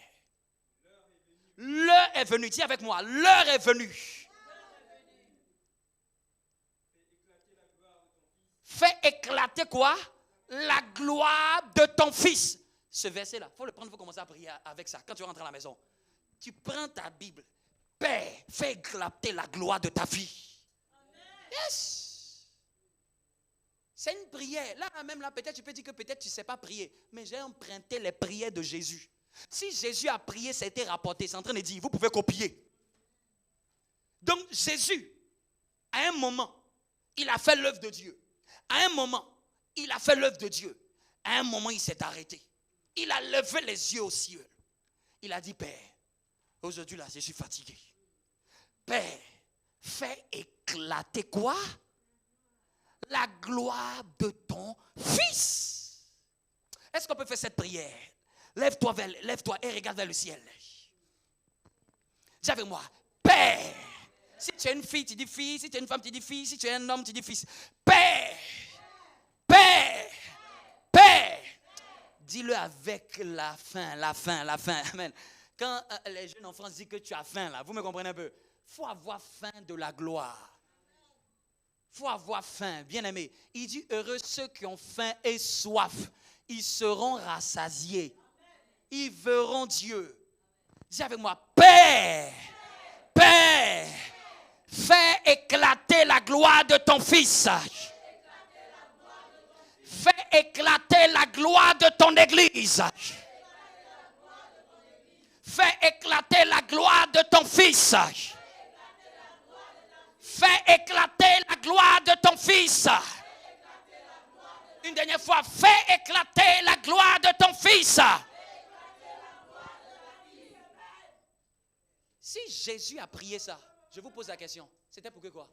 l'heure est venue. Dis avec moi, l'heure est venue. Fais éclater quoi? La gloire de ton fils. Ce verset-là, il faut le prendre, il faut commencer à prier avec ça. Quand tu rentres à la maison, tu prends ta Bible. Père, fais éclater la gloire de ta vie. Yes. C'est une prière. Là, même là, peut-être tu peux dire que peut-être tu ne sais pas prier. Mais j'ai emprunté les prières de Jésus. Si Jésus a prié, ça a été rapporté. C'est en train de dire, vous pouvez copier. Donc Jésus, à un moment, il a fait l'œuvre de Dieu. À un moment, il a fait l'œuvre de Dieu. À un moment, il s'est arrêté. Il a levé les yeux au ciel. Il a dit, Père, aujourd'hui là, je suis fatigué. Père, fais éclater quoi? La gloire de ton fils. Est-ce qu'on peut faire cette prière? Lève-toi et regarde vers le ciel. Dis avec moi, Père. Si tu es une fille, tu dis fille. Si tu es une femme, tu dis fille. Si tu es un homme, tu dis fils. Père. Père. Père. Dis-le avec la faim. Amen. Quand les jeunes enfants disent que tu as faim, là, vous me comprenez un peu? Il faut avoir faim de la gloire. Il faut avoir faim, bien aimé. Il dit, heureux ceux qui ont faim et soif. Ils seront rassasiés. Ils verront Dieu. Dis avec moi, Père. Père. Fais éclater la gloire de ton fils. Fais éclater la gloire de ton église. Fais éclater la gloire de ton fils. Fais éclater la gloire de ton fils. Une dernière fois, fais éclater la gloire de ton fils. Si Jésus a prié ça, je vous pose la question, c'était pour que quoi?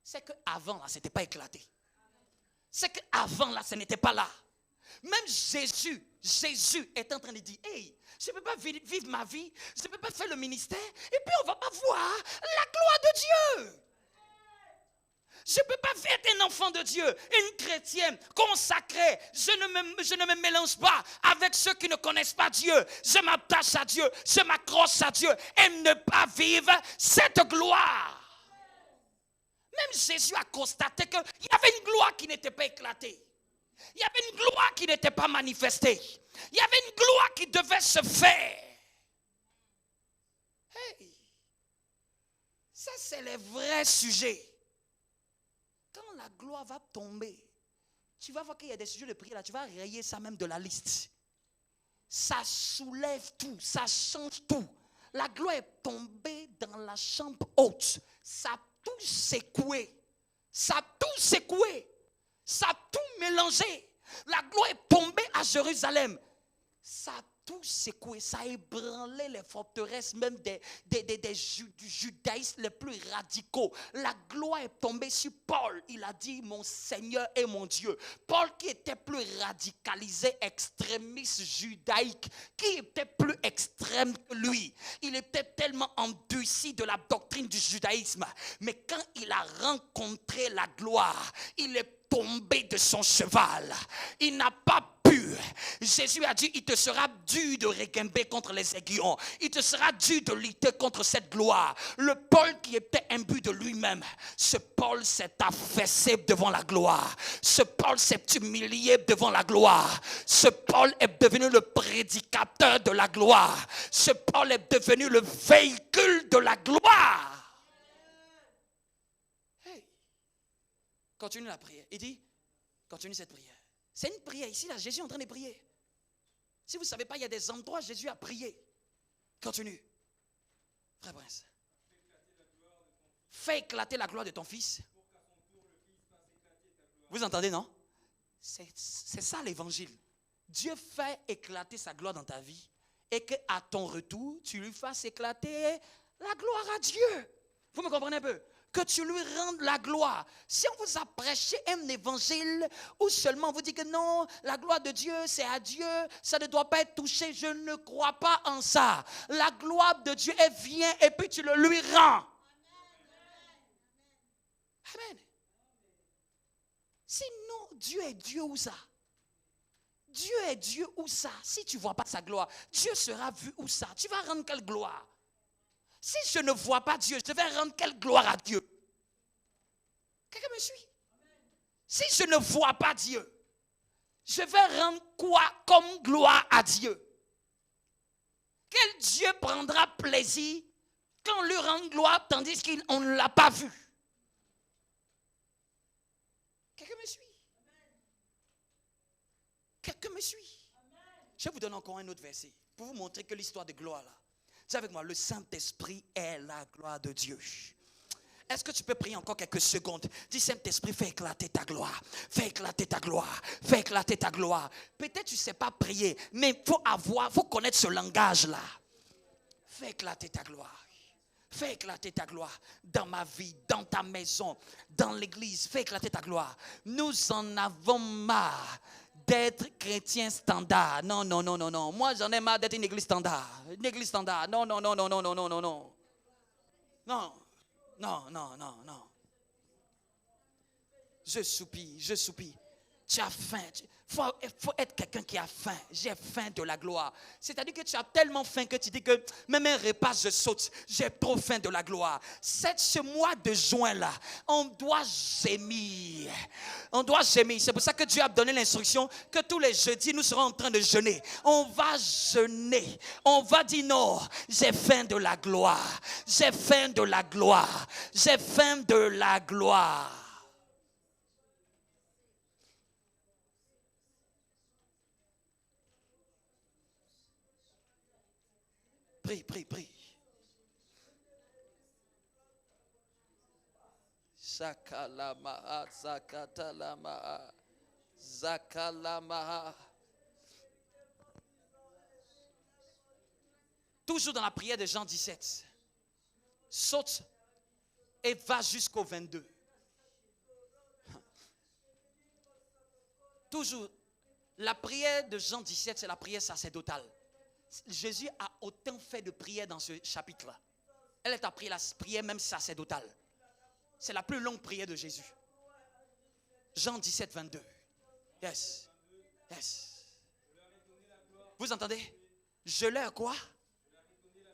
C'est qu'avant là, ce n'était pas éclaté. C'est qu'avant là, ce n'était pas là. Même Jésus est en train de dire, hey, je ne peux pas vivre ma vie, je ne peux pas faire le ministère, et puis on ne va pas voir la gloire de Dieu. Je ne peux pas être un enfant de Dieu, une chrétienne consacrée. Je ne me mélange pas avec ceux qui ne connaissent pas Dieu. Je m'attache à Dieu, je m'accroche à Dieu et ne pas vivre cette gloire. Même Jésus a constaté qu'il y avait une gloire qui n'était pas éclatée. Il y avait une gloire qui n'était pas manifestée. Il y avait une gloire qui devait se faire. Hey, ça c'est le vrai sujet. Quand la gloire va tomber, tu vas voir qu'il y a des sujets de prière là, tu vas rayer ça même de la liste. Ça soulève tout, ça change tout. La gloire est tombée dans la chambre haute. Ça a tout secoué. Ça a tout secoué. Ça a tout mélangé. La gloire est tombée à Jérusalem. Ça a tout secoué. Ça a ébranlé les forteresses même du judaïsme les plus radicaux. La gloire est tombée sur Paul. Il a dit, mon Seigneur et mon Dieu. Paul qui était plus radicalisé, extrémiste judaïque, qui était plus extrême que lui. Il était tellement endurci de la doctrine du judaïsme. Mais quand il a rencontré la gloire, il est tombé de son cheval. Il n'a pas pu. Jésus a dit, il te sera dur de réguimber contre les aiguillons. Il te sera dur de lutter contre cette gloire. Le Paul qui était imbu de lui-même, ce Paul s'est affaissé devant la gloire. Ce Paul s'est humilié devant la gloire. Ce Paul est devenu le prédicateur de la gloire. Ce Paul est devenu le véhicule de la gloire. Hey. Continue la prière. Il dit, continue cette prière. C'est une prière ici, là, Jésus est en train de prier. Si vous ne savez pas, il y a des endroits où Jésus a prié. Continue. Frère Prince. Fais éclater la gloire de ton fils. Vous entendez, non? C'est ça l'évangile. Dieu fait éclater sa gloire dans ta vie et qu'à ton retour, tu lui fasses éclater la gloire à Dieu. Vous me comprenez un peu? Que tu lui rendes la gloire. Si on vous a prêché un évangile où seulement on vous dit que non, la gloire de Dieu, c'est à Dieu, ça ne doit pas être touché, je ne crois pas en ça. La gloire de Dieu, elle vient et puis tu le lui rends. Amen. Sinon, Dieu est Dieu où ça? Dieu est Dieu où ça? Si tu ne vois pas sa gloire, Dieu sera vu où ça? Tu vas rendre quelle gloire? Si je ne vois pas Dieu, je vais rendre quelle gloire à Dieu? Quelqu'un me suit? Si je ne vois pas Dieu, je vais rendre quoi comme gloire à Dieu? Quel Dieu prendra plaisir quand on lui rend gloire tandis qu'on ne l'a pas vu? Quelqu'un me suit? Quelqu'un me suit? Je vous donne encore un autre verset pour vous montrer que l'histoire de gloire là. Dis avec moi, le Saint-Esprit est la gloire de Dieu. Est-ce que tu peux prier encore quelques secondes? Dis, Saint-Esprit, fais éclater ta gloire. Fais éclater ta gloire. Fais éclater ta gloire. Peut-être tu ne sais pas prier, mais il faut connaître ce langage-là. Fais éclater ta gloire. Fais éclater ta gloire dans ma vie, dans ta maison, dans l'église. Fais éclater ta gloire. Nous en avons marre d'être chrétiens standard. Non, non, non, non, non. Moi, j'en ai marre d'être une église standard. Une église standard. Non, non, non, non, non, non, non, non, non. Non, non, non, non, non. Je soupire, je soupire. Tu as faim. Il faut être quelqu'un qui a faim. J'ai faim de la gloire. C'est-à-dire que tu as tellement faim que tu dis que même un repas, je saute. J'ai trop faim de la gloire. Ce mois de juin-là, on doit gémir. On doit gémir. C'est pour ça que Dieu a donné l'instruction que tous les jeudis, nous serons en train de jeûner. On va jeûner. On va dire non, j'ai faim de la gloire. J'ai faim de la gloire. J'ai faim de la gloire. Prie, prie, prie. Zakalamaha, zakatalamaha, zakalamaha. Toujours dans la prière de Jean 17. Saute et va jusqu'au 22. Toujours, la prière de Jean 17, c'est la prière sacerdotale. Jésus a autant fait de prières dans ce chapitre-là. Elle est appris la prière même sacerdotale. C'est la plus longue prière de Jésus. Jean 17, 22. Yes. Yes. Vous entendez? Je leur quoi?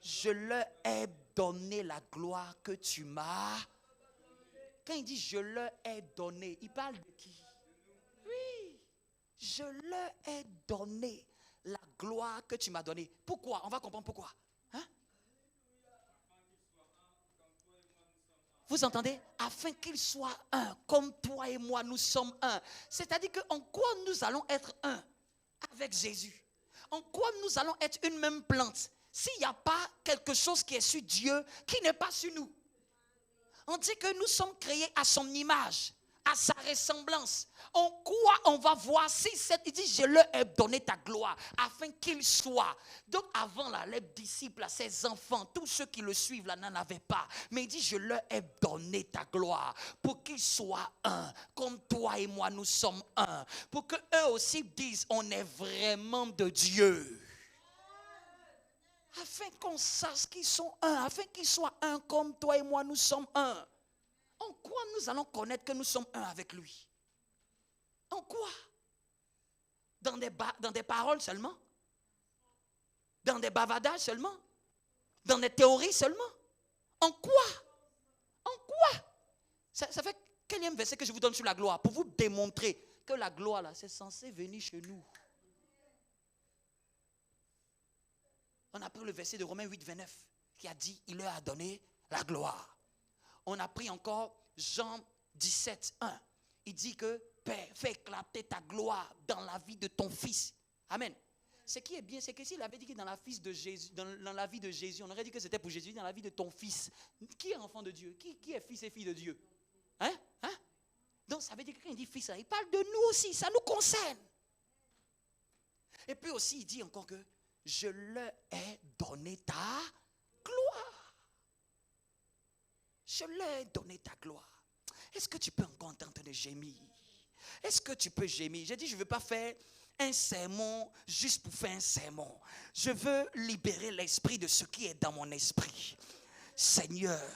Je leur ai donné la gloire que tu m'as. Quand il dit je leur ai donné, il parle de qui? Oui. Je leur ai donné la gloire que tu m'as donnée. Pourquoi? On va comprendre pourquoi. Hein? Vous entendez? Afin qu'ils soient un, comme toi et moi, nous sommes un. C'est-à-dire qu'en quoi nous allons être un avec Jésus? En quoi nous allons être une même plante? S'il n'y a pas quelque chose qui est sur Dieu, qui n'est pas sur nous. On dit que nous sommes créés à son image, à sa ressemblance. En quoi on va voir si il dit je leur ai donné ta gloire afin qu'ils soient. Donc avant là, les disciples, ses enfants, tous ceux qui le suivent là n'en avaient pas. Mais il dit je leur ai donné ta gloire pour qu'ils soient un. Comme toi et moi nous sommes un. Pour que eux aussi disent on est vraiment de Dieu. Afin qu'on sache qu'ils sont un. Afin qu'ils soient un comme toi et moi nous sommes un. En quoi nous allons connaître que nous sommes un avec lui? En quoi? Dans des paroles seulement? Dans des bavadages seulement? Dans des théories seulement? En quoi? En quoi? Ça fait quel verset que je vous donne sur la gloire? Pour vous démontrer que la gloire là, c'est censé venir chez nous. On a pris le verset de Romains 8, 29 qui a dit, il leur a donné la gloire. On a pris encore Jean 17, 1. Il dit que, Père, fais éclater ta gloire dans la vie de ton fils. Amen. Ce qui est bien, c'est que s'il avait dit que dans la vie de Jésus, on aurait dit que c'était pour Jésus, dans la vie de ton fils. Qui est enfant de Dieu? Qui est fils et fille de Dieu? Hein? Donc ça veut dire que quand il dit fils, il parle de nous aussi, ça nous concerne. Et puis aussi, il dit encore que je leur ai donné ta gloire. Je leur ai donné ta gloire. Est-ce que tu peux encore entendre de gémir? Est-ce que tu peux gémir? J'ai dit, je ne veux pas faire un sermon juste pour faire un sermon. Je veux libérer l'esprit de ce qui est dans mon esprit. Seigneur,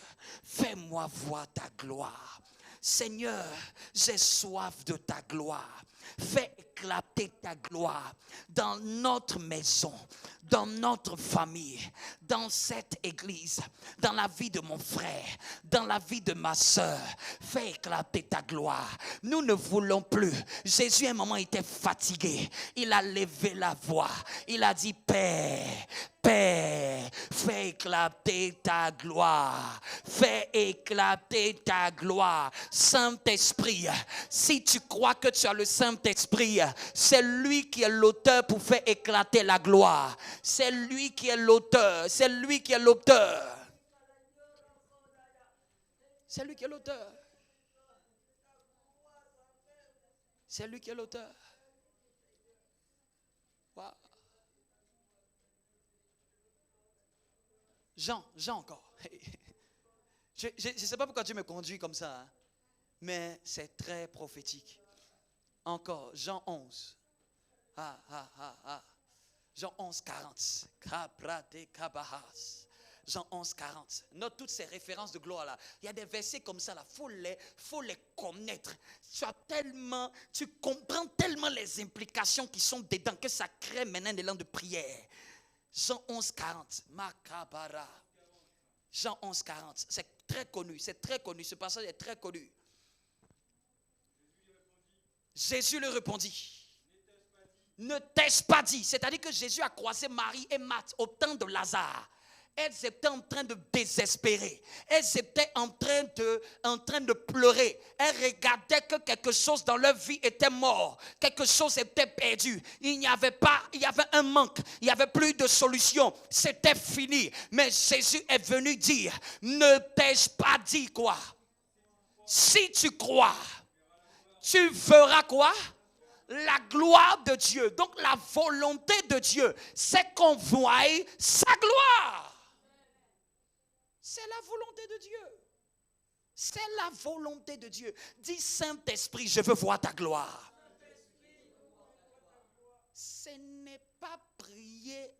fais-moi voir ta gloire. Seigneur, j'ai soif de ta gloire. Fais éclater ta gloire dans notre maison, dans notre famille, dans cette église, dans la vie de mon frère, dans la vie de ma soeur. Fais éclater ta gloire. Nous ne voulons plus. Jésus, à un moment, était fatigué. Il a levé la voix. Il a dit, Père, Père, fais éclater ta gloire. Fais éclater ta gloire. Saint-Esprit, si tu crois que tu as le Saint-Esprit, c'est lui qui est l'auteur pour faire éclater la gloire. C'est lui qui est l'auteur. C'est lui qui est l'auteur. C'est lui qui est l'auteur. C'est lui qui est l'auteur. Wow. Jean encore. Je ne sais pas pourquoi Dieu me conduit comme ça, hein, mais c'est très prophétique. Encore, Jean 11. Jean 11, 40. Jean 11, 40. Note toutes ces références de gloire là. Il y a des versets comme ça là. Faut les connaître. Tu comprends tellement les implications qui sont dedans que ça crée maintenant des langues de prière. Jean 11, 40. Makabara. Jean 11, 40. C'est très connu. C'est très connu. Ce passage est très connu. Jésus lui répondit. Ne t'ai-je pas dit? C'est-à-dire que Jésus a croisé Marie et Marthe au temps de Lazare. Elles étaient en train de désespérer. Elles étaient en train de pleurer. Elles regardaient que quelque chose dans leur vie était mort. Quelque chose était perdu. Il y avait un manque. Il n'y avait plus de solution. C'était fini. Mais Jésus est venu dire, ne t'ai-je pas dit quoi? Si tu crois, tu feras quoi? La gloire de Dieu. Donc la volonté de Dieu, c'est qu'on voie sa gloire. C'est la volonté de Dieu. C'est la volonté de Dieu. Dis Saint-Esprit, je veux voir ta gloire. Ce n'est pas prier,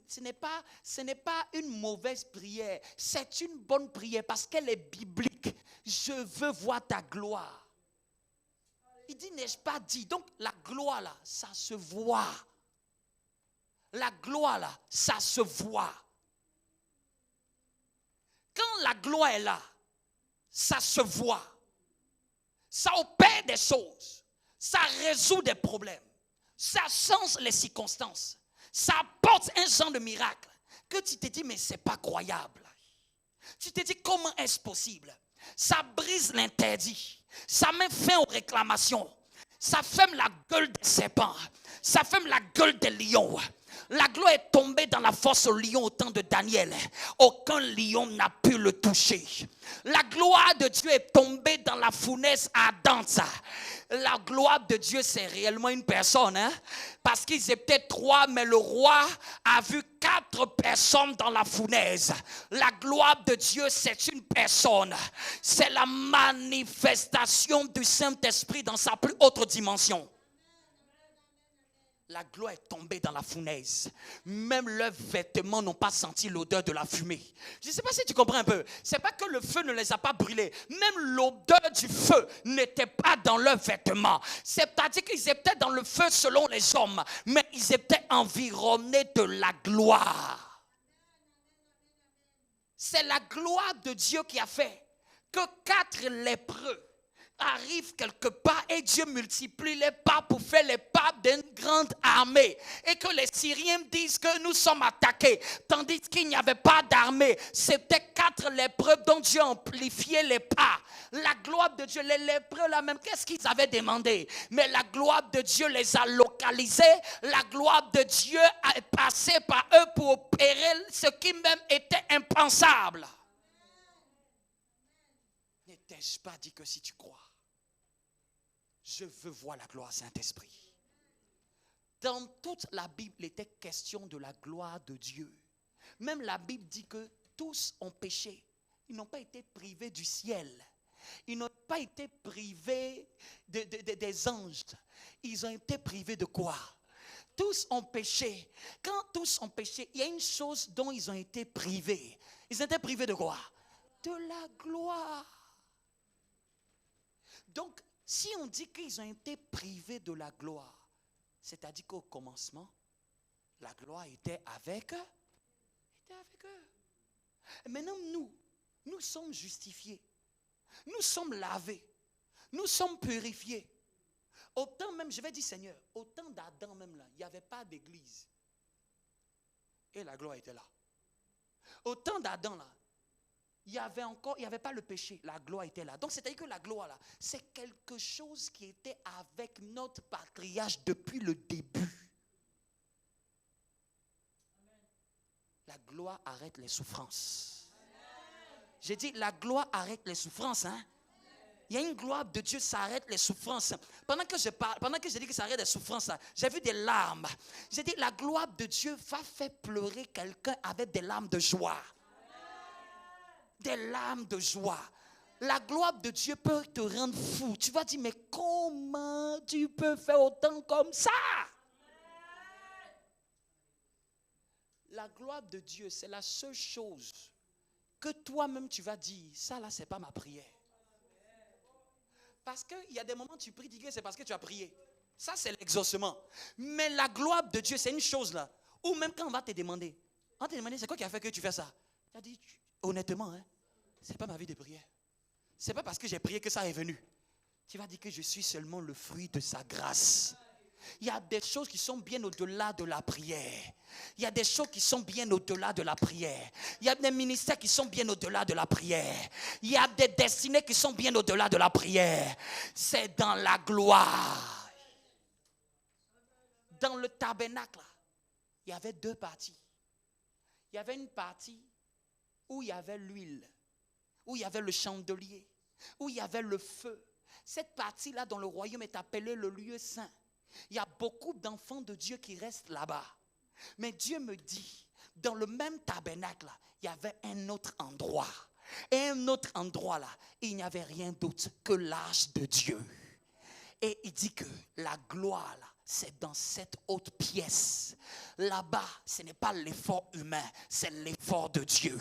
ce n'est pas une mauvaise prière. C'est une bonne prière parce qu'elle est biblique. Je veux voir ta gloire. Il dit, n'ai-je pas dit? Donc la gloire là, ça se voit. La gloire là, ça se voit. Quand la gloire est là, ça se voit. Ça opère des choses. Ça résout des problèmes. Ça change les circonstances. Ça apporte un genre de miracle que tu te dis, mais c'est pas croyable. Tu te dis, comment est-ce possible? Ça brise l'interdit. Ça met fin aux réclamations. Ça ferme la gueule des serpents. Ça ferme la gueule des lions. La gloire est tombée dans la fosse au lion au temps de Daniel. Aucun lion n'a pu le toucher. La gloire de Dieu est tombée dans la fournaise ardente. La gloire de Dieu, c'est réellement une personne. Hein? Parce qu'ils étaient 3, mais le roi a vu 4 personnes dans la fournaise. La gloire de Dieu, c'est une personne. C'est la manifestation du Saint-Esprit dans sa plus haute dimension. La gloire est tombée dans la fournaise. Même leurs vêtements n'ont pas senti l'odeur de la fumée. Je ne sais pas si tu comprends un peu. Ce n'est pas que le feu ne les a pas brûlés. Même l'odeur du feu n'était pas dans leurs vêtements. C'est-à-dire qu'ils étaient dans le feu selon les hommes. Mais ils étaient environnés de la gloire. C'est la gloire de Dieu qui a fait que 4 lépreux arrivent quelque part et Dieu multiplie les pas pour faire les pas d'une grande armée. Et que les Syriens disent que nous sommes attaqués, tandis qu'il n'y avait pas d'armée. C'était 4 lépreux dont Dieu amplifiait les pas. La gloire de Dieu, les lépreux là même, qu'est-ce qu'ils avaient demandé? Mais la gloire de Dieu les a localisés. La gloire de Dieu est passée par eux pour opérer ce qui même était impensable. N'ai-je pas dit que si tu crois, je veux voir la gloire Saint-Esprit. Dans toute la Bible, il était question de la gloire de Dieu. Même la Bible dit que tous ont péché. Ils n'ont pas été privés du ciel. Ils n'ont pas été privés des anges. Ils ont été privés de quoi? Tous ont péché. Quand tous ont péché, il y a une chose dont ils ont été privés. Ils ont été privés de quoi? De la gloire. Donc, si on dit qu'ils ont été privés de la gloire, c'est-à-dire qu'au commencement, la gloire était avec eux. Et maintenant, nous sommes justifiés. Nous sommes lavés. Nous sommes purifiés. Autant même, je vais dire Seigneur, autant d'Adam même là, il n'y avait pas d'église. Et la gloire était là. Autant d'Adam là, il n'y avait pas le péché, la gloire était là. Donc c'est-à-dire que la gloire là, c'est quelque chose qui était avec notre patriarche depuis le début. La gloire arrête les souffrances. J'ai dit la gloire arrête les souffrances. Hein? Il y a une gloire de Dieu, ça arrête les souffrances. Pendant que je dis que ça arrête les souffrances, j'ai vu des larmes. J'ai dit la gloire de Dieu va faire pleurer quelqu'un avec des larmes de joie. Des larmes de joie. La gloire de Dieu peut te rendre fou. Tu vas dire, mais comment tu peux faire autant comme ça? La gloire de Dieu, c'est la seule chose que toi-même tu vas dire, ça là, c'est pas ma prière. Parce qu'il y a des moments où tu pries, c'est parce que tu as prié. Ça, c'est l'exaucement. Mais la gloire de Dieu, c'est une chose là, où même quand on va te demander, c'est quoi qui a fait que tu fais ça? Tu as dit, honnêtement, hein, c'est pas ma vie de prière. C'est pas parce que j'ai prié que ça est venu. Tu vas dire que je suis seulement le fruit de sa grâce. Il y a des choses qui sont bien au-delà de la prière. Il y a des choses qui sont bien au-delà de la prière. Il y a des ministères qui sont bien au-delà de la prière. Il y a des destinées qui sont bien au-delà de la prière. C'est dans la gloire. Dans le tabernacle, il y avait 2 parties. Il y avait une partie où il y avait l'huile, où il y avait le chandelier, où il y avait le feu. Cette partie-là dans le royaume est appelée le lieu saint. Il y a beaucoup d'enfants de Dieu qui restent là-bas. Mais Dieu me dit, dans le même tabernacle, il y avait un autre endroit. Et un autre endroit là, il n'y avait rien d'autre que l'arche de Dieu. Et il dit que la gloire là, c'est dans cette haute pièce. Là-bas, ce n'est pas l'effort humain, c'est l'effort de Dieu.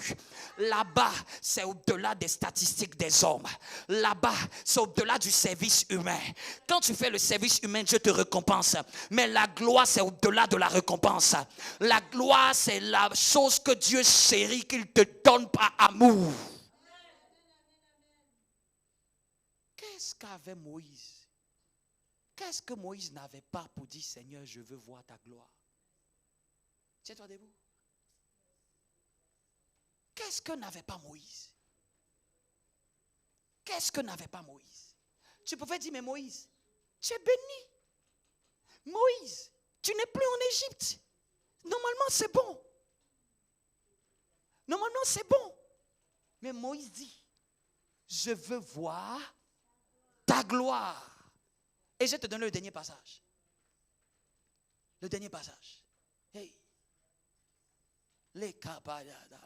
Là-bas, c'est au-delà des statistiques des hommes. Là-bas, c'est au-delà du service humain. Quand tu fais le service humain, Dieu te récompense. Mais la gloire, c'est au-delà de la récompense. La gloire, c'est la chose que Dieu chérit, qu'il te donne par amour. Qu'est-ce qu'avait Moïse? Qu'est-ce que Moïse n'avait pas pour dire, Seigneur, je veux voir ta gloire? Tiens-toi debout. Qu'est-ce que n'avait pas Moïse? Qu'est-ce que n'avait pas Moïse? Tu pouvais dire, mais Moïse, tu es béni. Moïse, tu n'es plus en Égypte. Normalement, c'est bon. Normalement, c'est bon. Mais Moïse dit, je veux voir ta gloire. Et je te donne le dernier passage. Le dernier passage. Hey. Les kabayadala.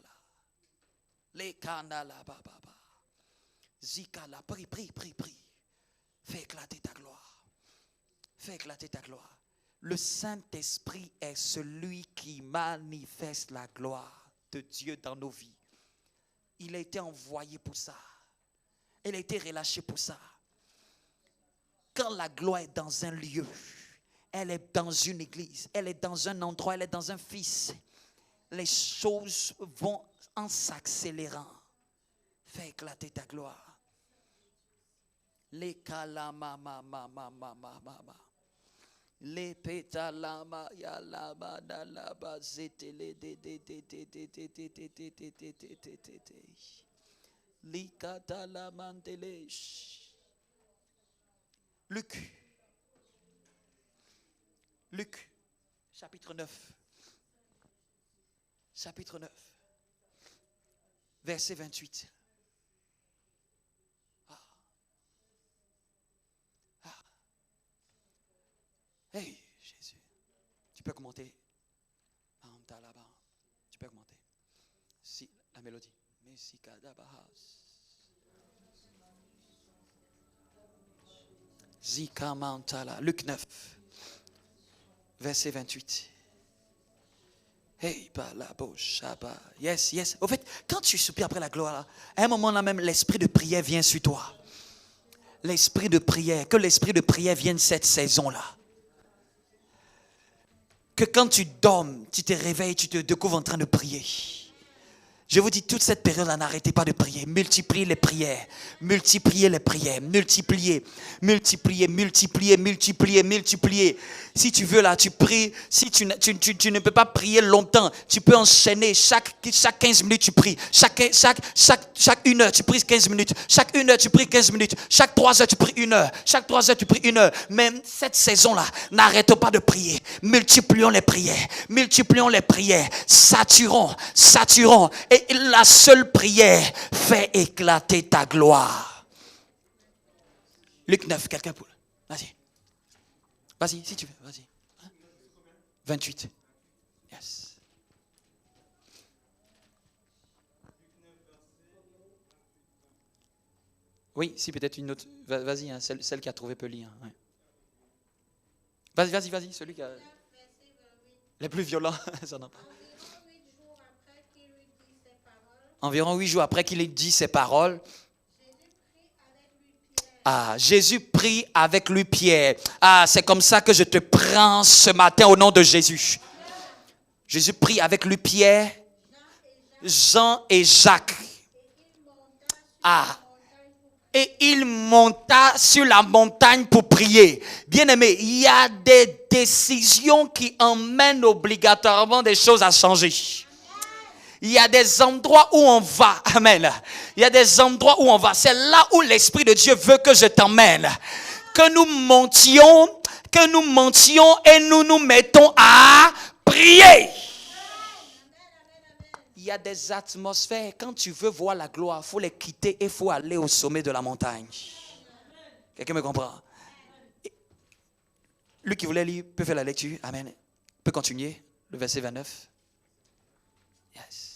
Les kanala bababa. Zikala. Prie. Fais éclater ta gloire. Fais éclater ta gloire. Le Saint-Esprit est celui qui manifeste la gloire de Dieu dans nos vies. Il a été envoyé pour ça. Il a été relâché pour ça. Quand la gloire est dans un lieu, elle est dans une église, elle est dans un endroit, elle est dans un fils, les choses vont en s'accélérant. Fais éclater ta gloire. Les kalama mama. Les pétalama ya lama da laba zetele de. Likatala mandele. Luc, chapitre 9. Chapitre 9. Verset 28. Hey, Jésus. Tu peux commenter. Tu peux commenter. Si, la mélodie. Zika Mantala. Luc 9. Verset 28. Hey, yes. Au fait, quand tu soupires après la gloire, là, à un moment là même, l'esprit de prière vient sur toi. L'esprit de prière, que l'esprit de prière vienne cette saison-là. Que quand tu dors, tu te réveilles, tu te découvres en train de prier. Je vous dis, toute cette période-là, n'arrêtez pas de prier. Multipliez les prières. Multipliez. Si tu veux là, tu pries. Si tu ne peux pas prier longtemps, tu peux enchaîner. Chaque 15 minutes, tu pries. Chaque 1 heure, tu pries 15 minutes. Chaque 1 heure, tu pries 15 minutes. Chaque 3 heures, tu pries 1 heure. Chaque 3 heures, tu pries 1 heure. Même cette saison-là, n'arrête pas de prier. Multiplions les prières. Saturons. Et la seule prière fait éclater ta gloire. Luc 9, quelqu'un pour. Vas-y, si tu veux, vas-y. 28. Yes. Oui, si peut-être une autre. Vas-y, hein, celle qui a trouvé peut lire. Ouais. Vas-y, celui qui a. Les plus violents, ça n'a pas. Environ 8 jours après qu'il ait dit ces paroles, Jésus prie avec lui Pierre. C'est comme ça que je te prends ce matin au nom de Jésus. Jésus prie avec lui Pierre, Jean et Jacques. Et il monta sur la montagne pour prier. Bien-aimé, il y a des décisions qui emmènent obligatoirement des choses à changer. Il y a des endroits où on va. Amen. Il y a des endroits où on va. C'est là où l'Esprit de Dieu veut que je t'emmène. Que nous montions et nous mettons à prier. Il y a des atmosphères. Quand tu veux voir la gloire, il faut les quitter et il faut aller au sommet de la montagne. Quelqu'un me comprend? Lui qui voulait lire peut faire la lecture. Amen. Peut continuer. Le verset 29. Yes.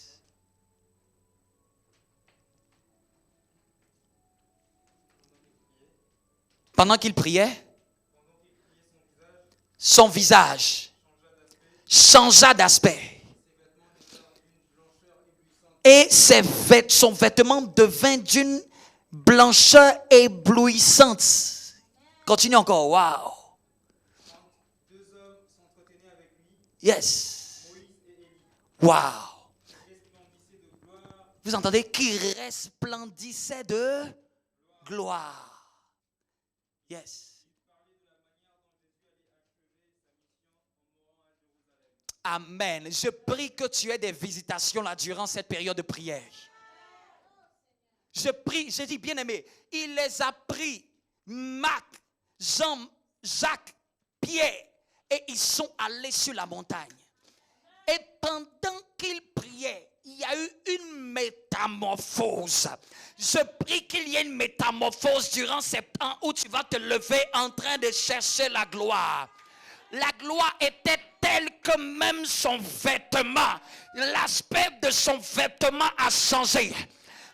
Pendant qu'il priait, son visage changea d'aspect. Et son vêtement devint d'une blancheur éblouissante. Continue encore. Wow. Yes. Wow. Vous entendez? Qui resplendissait de gloire. Yes. Amen. Je prie que tu aies des visitations là durant cette période de prière. Je prie, j'ai dit bien aimé, il les a pris, Marc, Jean, Jacques, Pierre, et ils sont allés sur la montagne. Et pendant qu'ils priaient, il y a eu une métamorphose. Je prie qu'il y ait une métamorphose durant ces temps où tu vas te lever en train de chercher la gloire. La gloire était telle que même son vêtement, l'aspect de son vêtement a changé.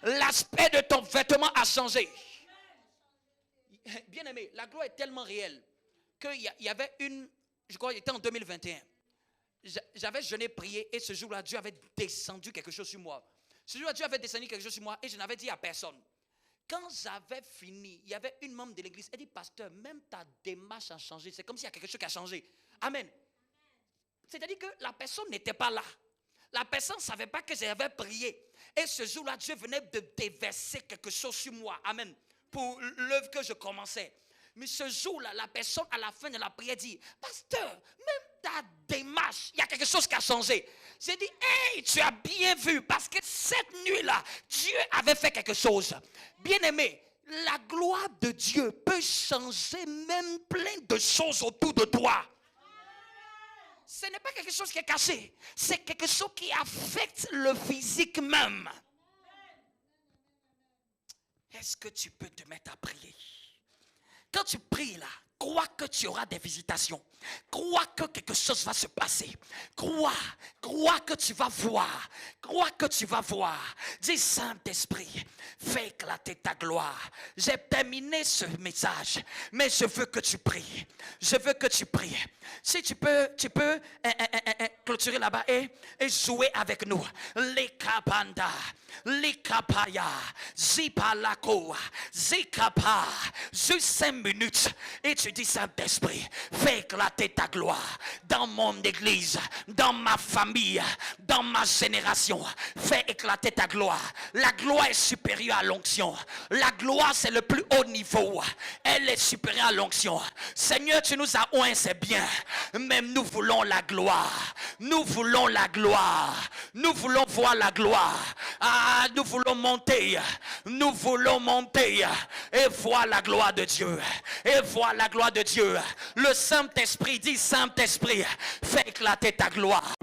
L'aspect de ton vêtement a changé. Bien aimé, la gloire est tellement réelle qu'il y avait je crois qu'il était en 2021. J'avais jeûné, prié et ce jour-là, Dieu avait descendu quelque chose sur moi. Ce jour-là, Dieu avait descendu quelque chose sur moi et je n'avais dit à personne. Quand j'avais fini, il y avait une membre de l'église. Elle dit, pasteur, même ta démarche a changé. C'est comme s'il y a quelque chose qui a changé. Amen. C'est-à-dire que la personne n'était pas là. La personne ne savait pas que j'avais prié. Et ce jour-là, Dieu venait de déverser quelque chose sur moi. Amen. pour l'œuvre que je commençais. Mais ce jour-là, la personne à la fin de la prière dit, pasteur, même ta démarche, il y a quelque chose qui a changé. J'ai dit, hey, tu as bien vu, parce que cette nuit-là, Dieu avait fait quelque chose. Bien-aimé, la gloire de Dieu peut changer même plein de choses autour de toi. Ce n'est pas quelque chose qui est caché, c'est quelque chose qui affecte le physique même. Est-ce que tu peux te mettre à prier? Quand tu pries là, crois que tu auras des visitations. Crois que quelque chose va se passer. Crois que tu vas voir. Crois que tu vas voir. Dis, Saint-Esprit, fais éclater ta gloire. J'ai terminé ce message, mais je veux que tu pries. Je veux que tu pries. Si tu peux clôturer là-bas et jouer avec nous. Les kabanda, les kapaya, zipalako, zikapa. Juste 5 minutes et tu dis, Saint-Esprit, fais éclater ta gloire dans mon église, dans ma famille, dans ma génération. Fais éclater ta gloire. La gloire est supérieure à l'onction. La gloire, c'est le plus haut niveau. Elle est supérieure à l'onction. Seigneur, tu nous as oint, c'est bien. Mais nous voulons la gloire. Nous voulons la gloire. Nous voulons voir la gloire. Ah, nous voulons monter. Nous voulons monter et voir la gloire de Dieu. Et voir la gloire de Dieu. Le Saint-Esprit dit, Saint-Esprit, fais éclater ta gloire.